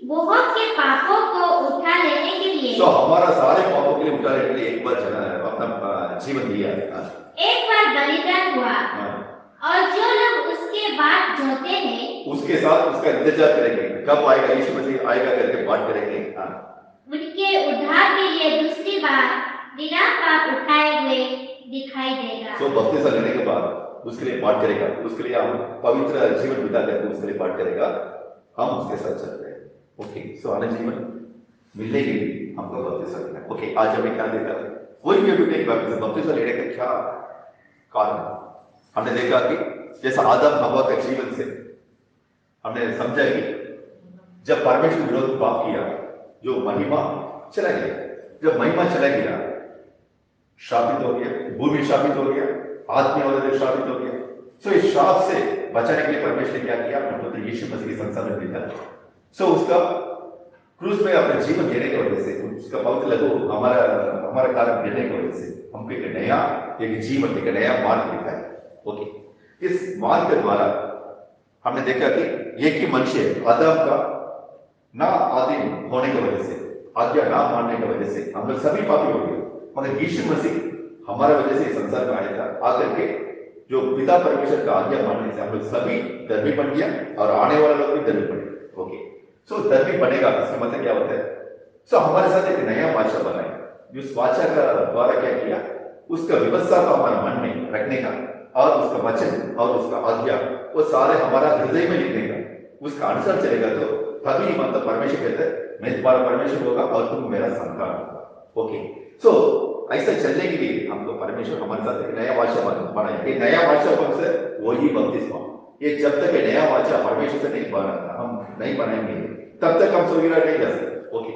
बहुत के पापों को उठा लेने के लिए तो हमारा सारे पापों के लिए उठाने के लिए एक बार अपना जीवन दिया। हाँ, एक बार बलिदान हुआ, हाँ। और जो लोग उसके बाद जोते हैं उसके साथ उसका इंतजार करेंगे, कब आएगा यीशु मसीह आएगा करके बात करेंगे। हाँ, उनके उद्धार के लिए दूसरी बार बिना पाप उठाए हुए दिखाई देगा। तो बपतिस्मा लेने के बाद उसके लिए बात करेगा, उसके लिए हम पवित्र जीवन बिता करके उसके लिए बात करेगा, हम उसके साथ चल रहे हैं। ओके, सो आने जीवन मिलने के लिए हमको बपतिस्मा लेना है। ओके, आज हमें क्या देखा? कोई भी अभी एक बपतिस्मा लेने का क्या कारण? हमने देखा कि जैसा आदम हवा के जीवन से हमने समझा कि जब परमेश्वर विरोध पाप किया, जो महिमा चला गया, जब महिमा चला गया, शापित हो गया, भूमि शापित हो गया, आदमी और शापित हो गया। सो इस शाप से बचाने के लिए परमेश्वर ने क्या किया? अपने पुत्र यीशु मसीह के संसार में भेजा। सो उसका क्रूस में अपने जीवन देने की वजह से, उसका पवित्र लहू हमारा कारण देने की वजह से हमको एक नया जीवन, एक नया मार्ग दिखाया। ओके, इस मार्ग के द्वारा हमने देखा कि एक ही मनुष्य आदम का ना आदिम होने की वजह से, आज्ञा ना मानने की वजह से हम लोग सभी पापी हो गए, मगर यीशु मसीह हमारे वजह से संसार में आया था। आकर के जो पिता परमेश्वर का आज्ञा मानने से हम लोग सभी धर्मी बन गया, और आने वाले लोग भी धर्मी बने। ओके, सो धर्मी बनेगा, इसका मतलब क्या होता है? सो हमारे साथ एक नया वाचा बनाया, जो वाचा का द्वारा क्या किया? उसका व्यवस्था को हमारे मन में रखने का, और उसका वचन और उसका आज्ञा वो सारे हमारा हृदय में लिखने का, उसका अनुसार चलेगा तो तभी मतलब परमेश्वर कहता है मैं तुम्हारा परमेश्वर होगा और तुम मेरा संतान होगा। ओके, सो ऐसा चलने के लिए हमको परमेश्वर हमारे साथ एक नया वाचा बनाया। ये नया वाचा कौन सा? वही बपतिस्मा। ये जब तक ये नया वाचा परमेश्वर से नहीं बना, हम नहीं बनाएंगे, तब तक हम स्वर्ग नहीं जा सकते। ओके,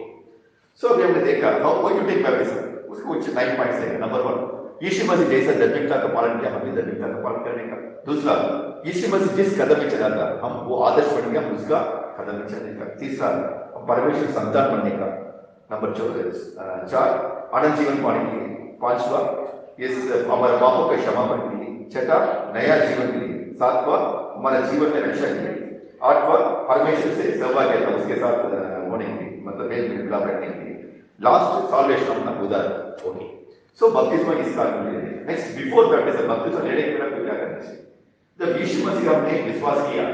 सो अभी हमने देखा how why to take baptism, उसको कुछ 9 पॉइंट्स है। नंबर 1, यीशु मसीह जैसा धार्मिकता का पालन किया, हमें धार्मिकता का पालन करने का। दूसरा, यीशु मसीह जिस कदम में चला था, हम वो आदर्श बन गया, हम उसका कदम में चलने का। तीसरा, परमेश्वर संतान बनने का। नंबर 4, अनंत जीवन पाने के लिए। 5वां, इस हमारे पापों के क्षमापण के लिए। 6वां, नया जीवन के लिए। 7वां, हमारे जीवन में रक्षा के लिए। 8वां, परमेश्वर से सहभागिता उसके साथ होने के लिए, मतलब मेल मिलाप रखने के लिए। लास्ट, साल्वेशन, अपना उद्धार। ओके, सो बपतिस्मा इस कारण में लेते हैं। नेक्स्ट, बिफोर बैप्टिज्म, बपतिस्मा लेने के बाद क्या करना चाहिए? जब यीशु मसीह हमने विश्वास किया,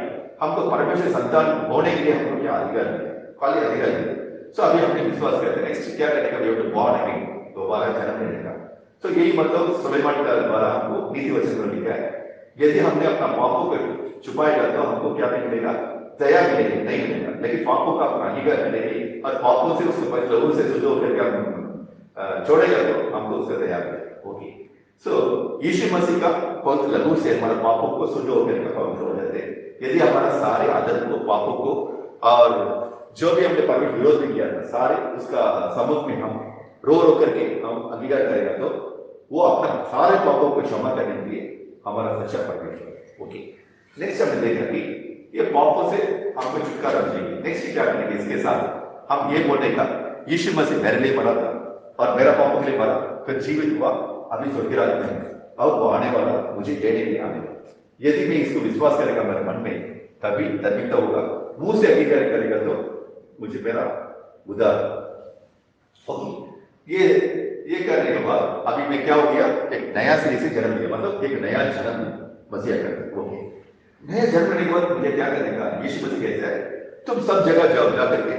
हमको परमेश्वर संतान होने के लिए हमको क्या अधिकार मिला? खाली अधिकार मिला। सो अभी हमने विश्वास करते हैं, नेक्स्ट क्या करने का? We have to born again, दोबारा जन्म लेने का। तो यही मतलब सुलेमान का द्वारा हमको नीति वचन में लिखा है, यदि हमने अपना पापों को छुपाएगा तो हमको क्या नहीं मिलेगा? दया मिलेगी, नहीं मिलेगा। लेकिन पापों का अपना अधिकार मिलेगी, और पापों से उसके लोगों से शुद्ध होकर के हम छोड़ेगा तो हमको उसका दया मिलेगा। ओके, सो यीशु मसीह का पवित्र लहू से हमारे पापों को शुद्ध होकर के पवित्र हो जाते हैं। यदि हमारा सारे आदत को, पापों को, और जो भी हमने परमेश्वर विरोध में किया था, सारे उसका सम्मुख में हम रो करके हम अंगीकार करेगा तो वो अपना सारे पापों को क्षमा करने के लिए हमारा सच्चा परमेश्वर। ओके, नेक्स्ट हमने देखा कि ये पापों से हमको छुटकारा मिलेगी। नेक्स्ट क्या करेंगे? इसके साथ हम ये बोलने का, यीशु मसीह मेरे लिए मरा था और मेरा पापों के लिए मरा, फिर जीवित हुआ, अभी स्वर्ग राज्य में, और वो आने वाला मुझे देने के लिए आने वाला। यदि मैं इसको विश्वास करेगा मेरे मन में, तभी तभी तो होगा। मुंह से अंगीकार करेगा तो मुझे मेरा उदार। ओके, ये करने के बाद अभी मैं क्या हो गया, एक नया सिरे से जन्म लिया, मतलब एक नया जन्म मसीहा कर। ओके, नया जन्म लेने के बाद मुझे क्या करने का, यीशु मसीह कहता है तुम सब जगह जाओ, जा करके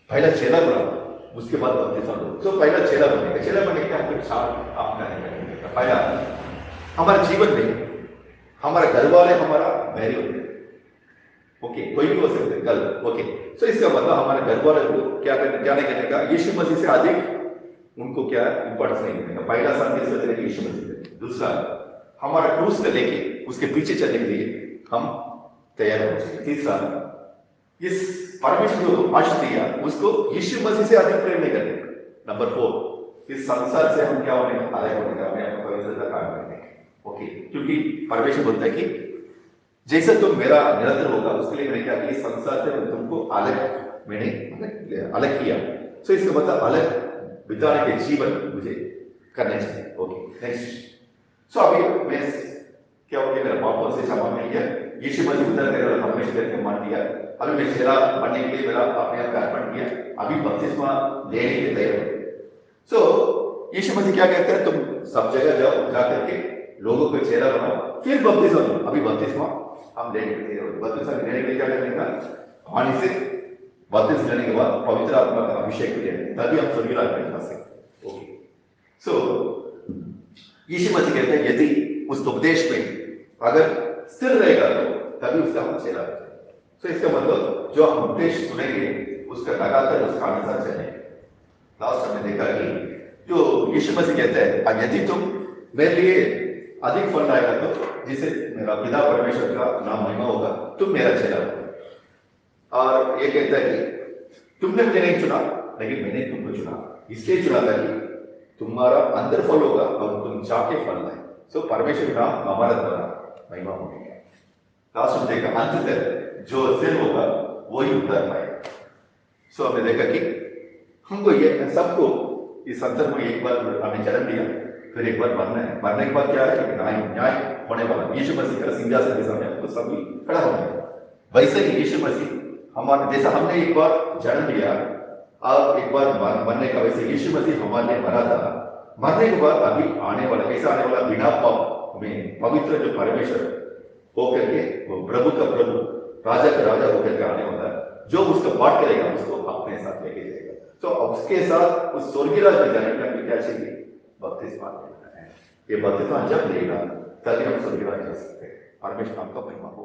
पहला चेला बनाओ, उसके बाद बपतिस्मा लो। तो पहला चेला बनेगा, चेला बनने का हमको चार आपका नहीं करेंगे। पहला, हमारे जीवन में हमारा घर वाले हमारा वैरी होते हैं। ओके, कोई भी हो सकते हैं कल। ओके, सो इसका मतलब हमारे घर वाले को क्या करने, क्या नहीं करने का, यीशु मसीह से अधिक उनको क्या इंपॉर्टेंस नहीं देने का। पहला स्थान किस वजह से, यीशु मसीह देते। दूसरा, हमारा क्रूस को लेके उसके पीछे चलने के लिए हम तैयार हो चाहिए। तीसरा, इस परमेश्वर को आशीष दिया उसको यीशु मसीह से अधिक प्रेम नहीं करने का। नंबर 4, इस संसार से हम क्या होने का, अलग होने का, अपने आप को पवित्रता काम करने का। ओके, क्योंकि परमेश्वर बोलता है कि जैसे तुम मेरा निरंतर होगा, उसके लिए मैंने क्या किया, संसार से तुमको अलग, मैंने अलग किया। सो इसका मतलब अलग बिताने के जीवन मुझे करने चाहिए। Okay, next. सो अभी मैं क्या हो गया, मेरा पापों से क्षमा मिल गया, यीशु मसीह उतर कर परमेश्वर करके मान दिया। अभी मैं चेला बनने के लिए मेरा अपने आप का अर्पण किया, अभी बपतिस्मा लेने के लिए तैयार हो। सो यीशु मसीह क्या कहते हैं, तुम सब जगह जाओ, जा करके लोगों को चेला बनाओ, फिर बपतिस्मा लो। अभी बपतिस्मा हम लेने के लिए, बपतिस्मा लेने के लिए क्या करने का, पानी से बपतिस्मा लेने के बाद पवित्र आत्मा का अभिषेक किया, तभी हम स्वर्गीय राज्य में जा सकते। ओके, सो यीशु मसीह कहते हैं यदि उस उपदेश में अगर स्थिर रहेगा तो तभी उसका हम चेला बनेंगे। तो इसका मतलब जो हम उपदेश सुनेंगे उसका लगातार उसका अनुसार चलेंगे। लास्ट हमने देखा कि जो यीशु मसीह कहते हैं यदि तुम मेरे लिए अधिक फल लाएगा तो जिसे मेरा पिता परमेश्वर का नाम महिमा होगा, तुम मेरा चेला हो। और ये कहता है कि तुमने मुझे नहीं चुना, लेकिन मैंने तुमको चुना, इसलिए चुना था कि तुम्हारा अंदर फल होगा और तुम जाके फल लाए। सो परमेश्वर का नाम हमारा द्वारा महिमा होगी। लास्ट में देखा अंत तक जो सिर होगा वही उतर पाएगा। सो हमने देखा कि हमको ये सबको इस संसार में एक बार हमने जन्म लिया, फिर एक बार मरना है। मरने के बाद क्या है कि न्याय होने वाला, यीशु मसीह का सिंहासन के सामने हमको सभी खड़ा होने। वैसे ही यीशु मसीह हमारे जैसा हमने एक बार जन्म लिया और एक बार मरने का, वैसे यीशु मसीह हमारे लिए मरा था। मरने के बाद अभी आने वाला, कैसा आने वाला, बिना पाप में पवित्र जो परमेश्वर होकर के, वो प्रभु का प्रभु, राजा का राजा होकर के आने वाला है। जो उसका पाठ करेगा उसको अपने साथ लेके जाएगा। तो उसके साथ उस स्वर्गीय राज्य में जाने के लिए क्या चाहिए, बपतिस्मा लेना है। ये बपतिस्मा जब लेगा तभी हम स्वर्गीय राज्य जा सकते हैं। परमेश्वर आपका महिमा हो।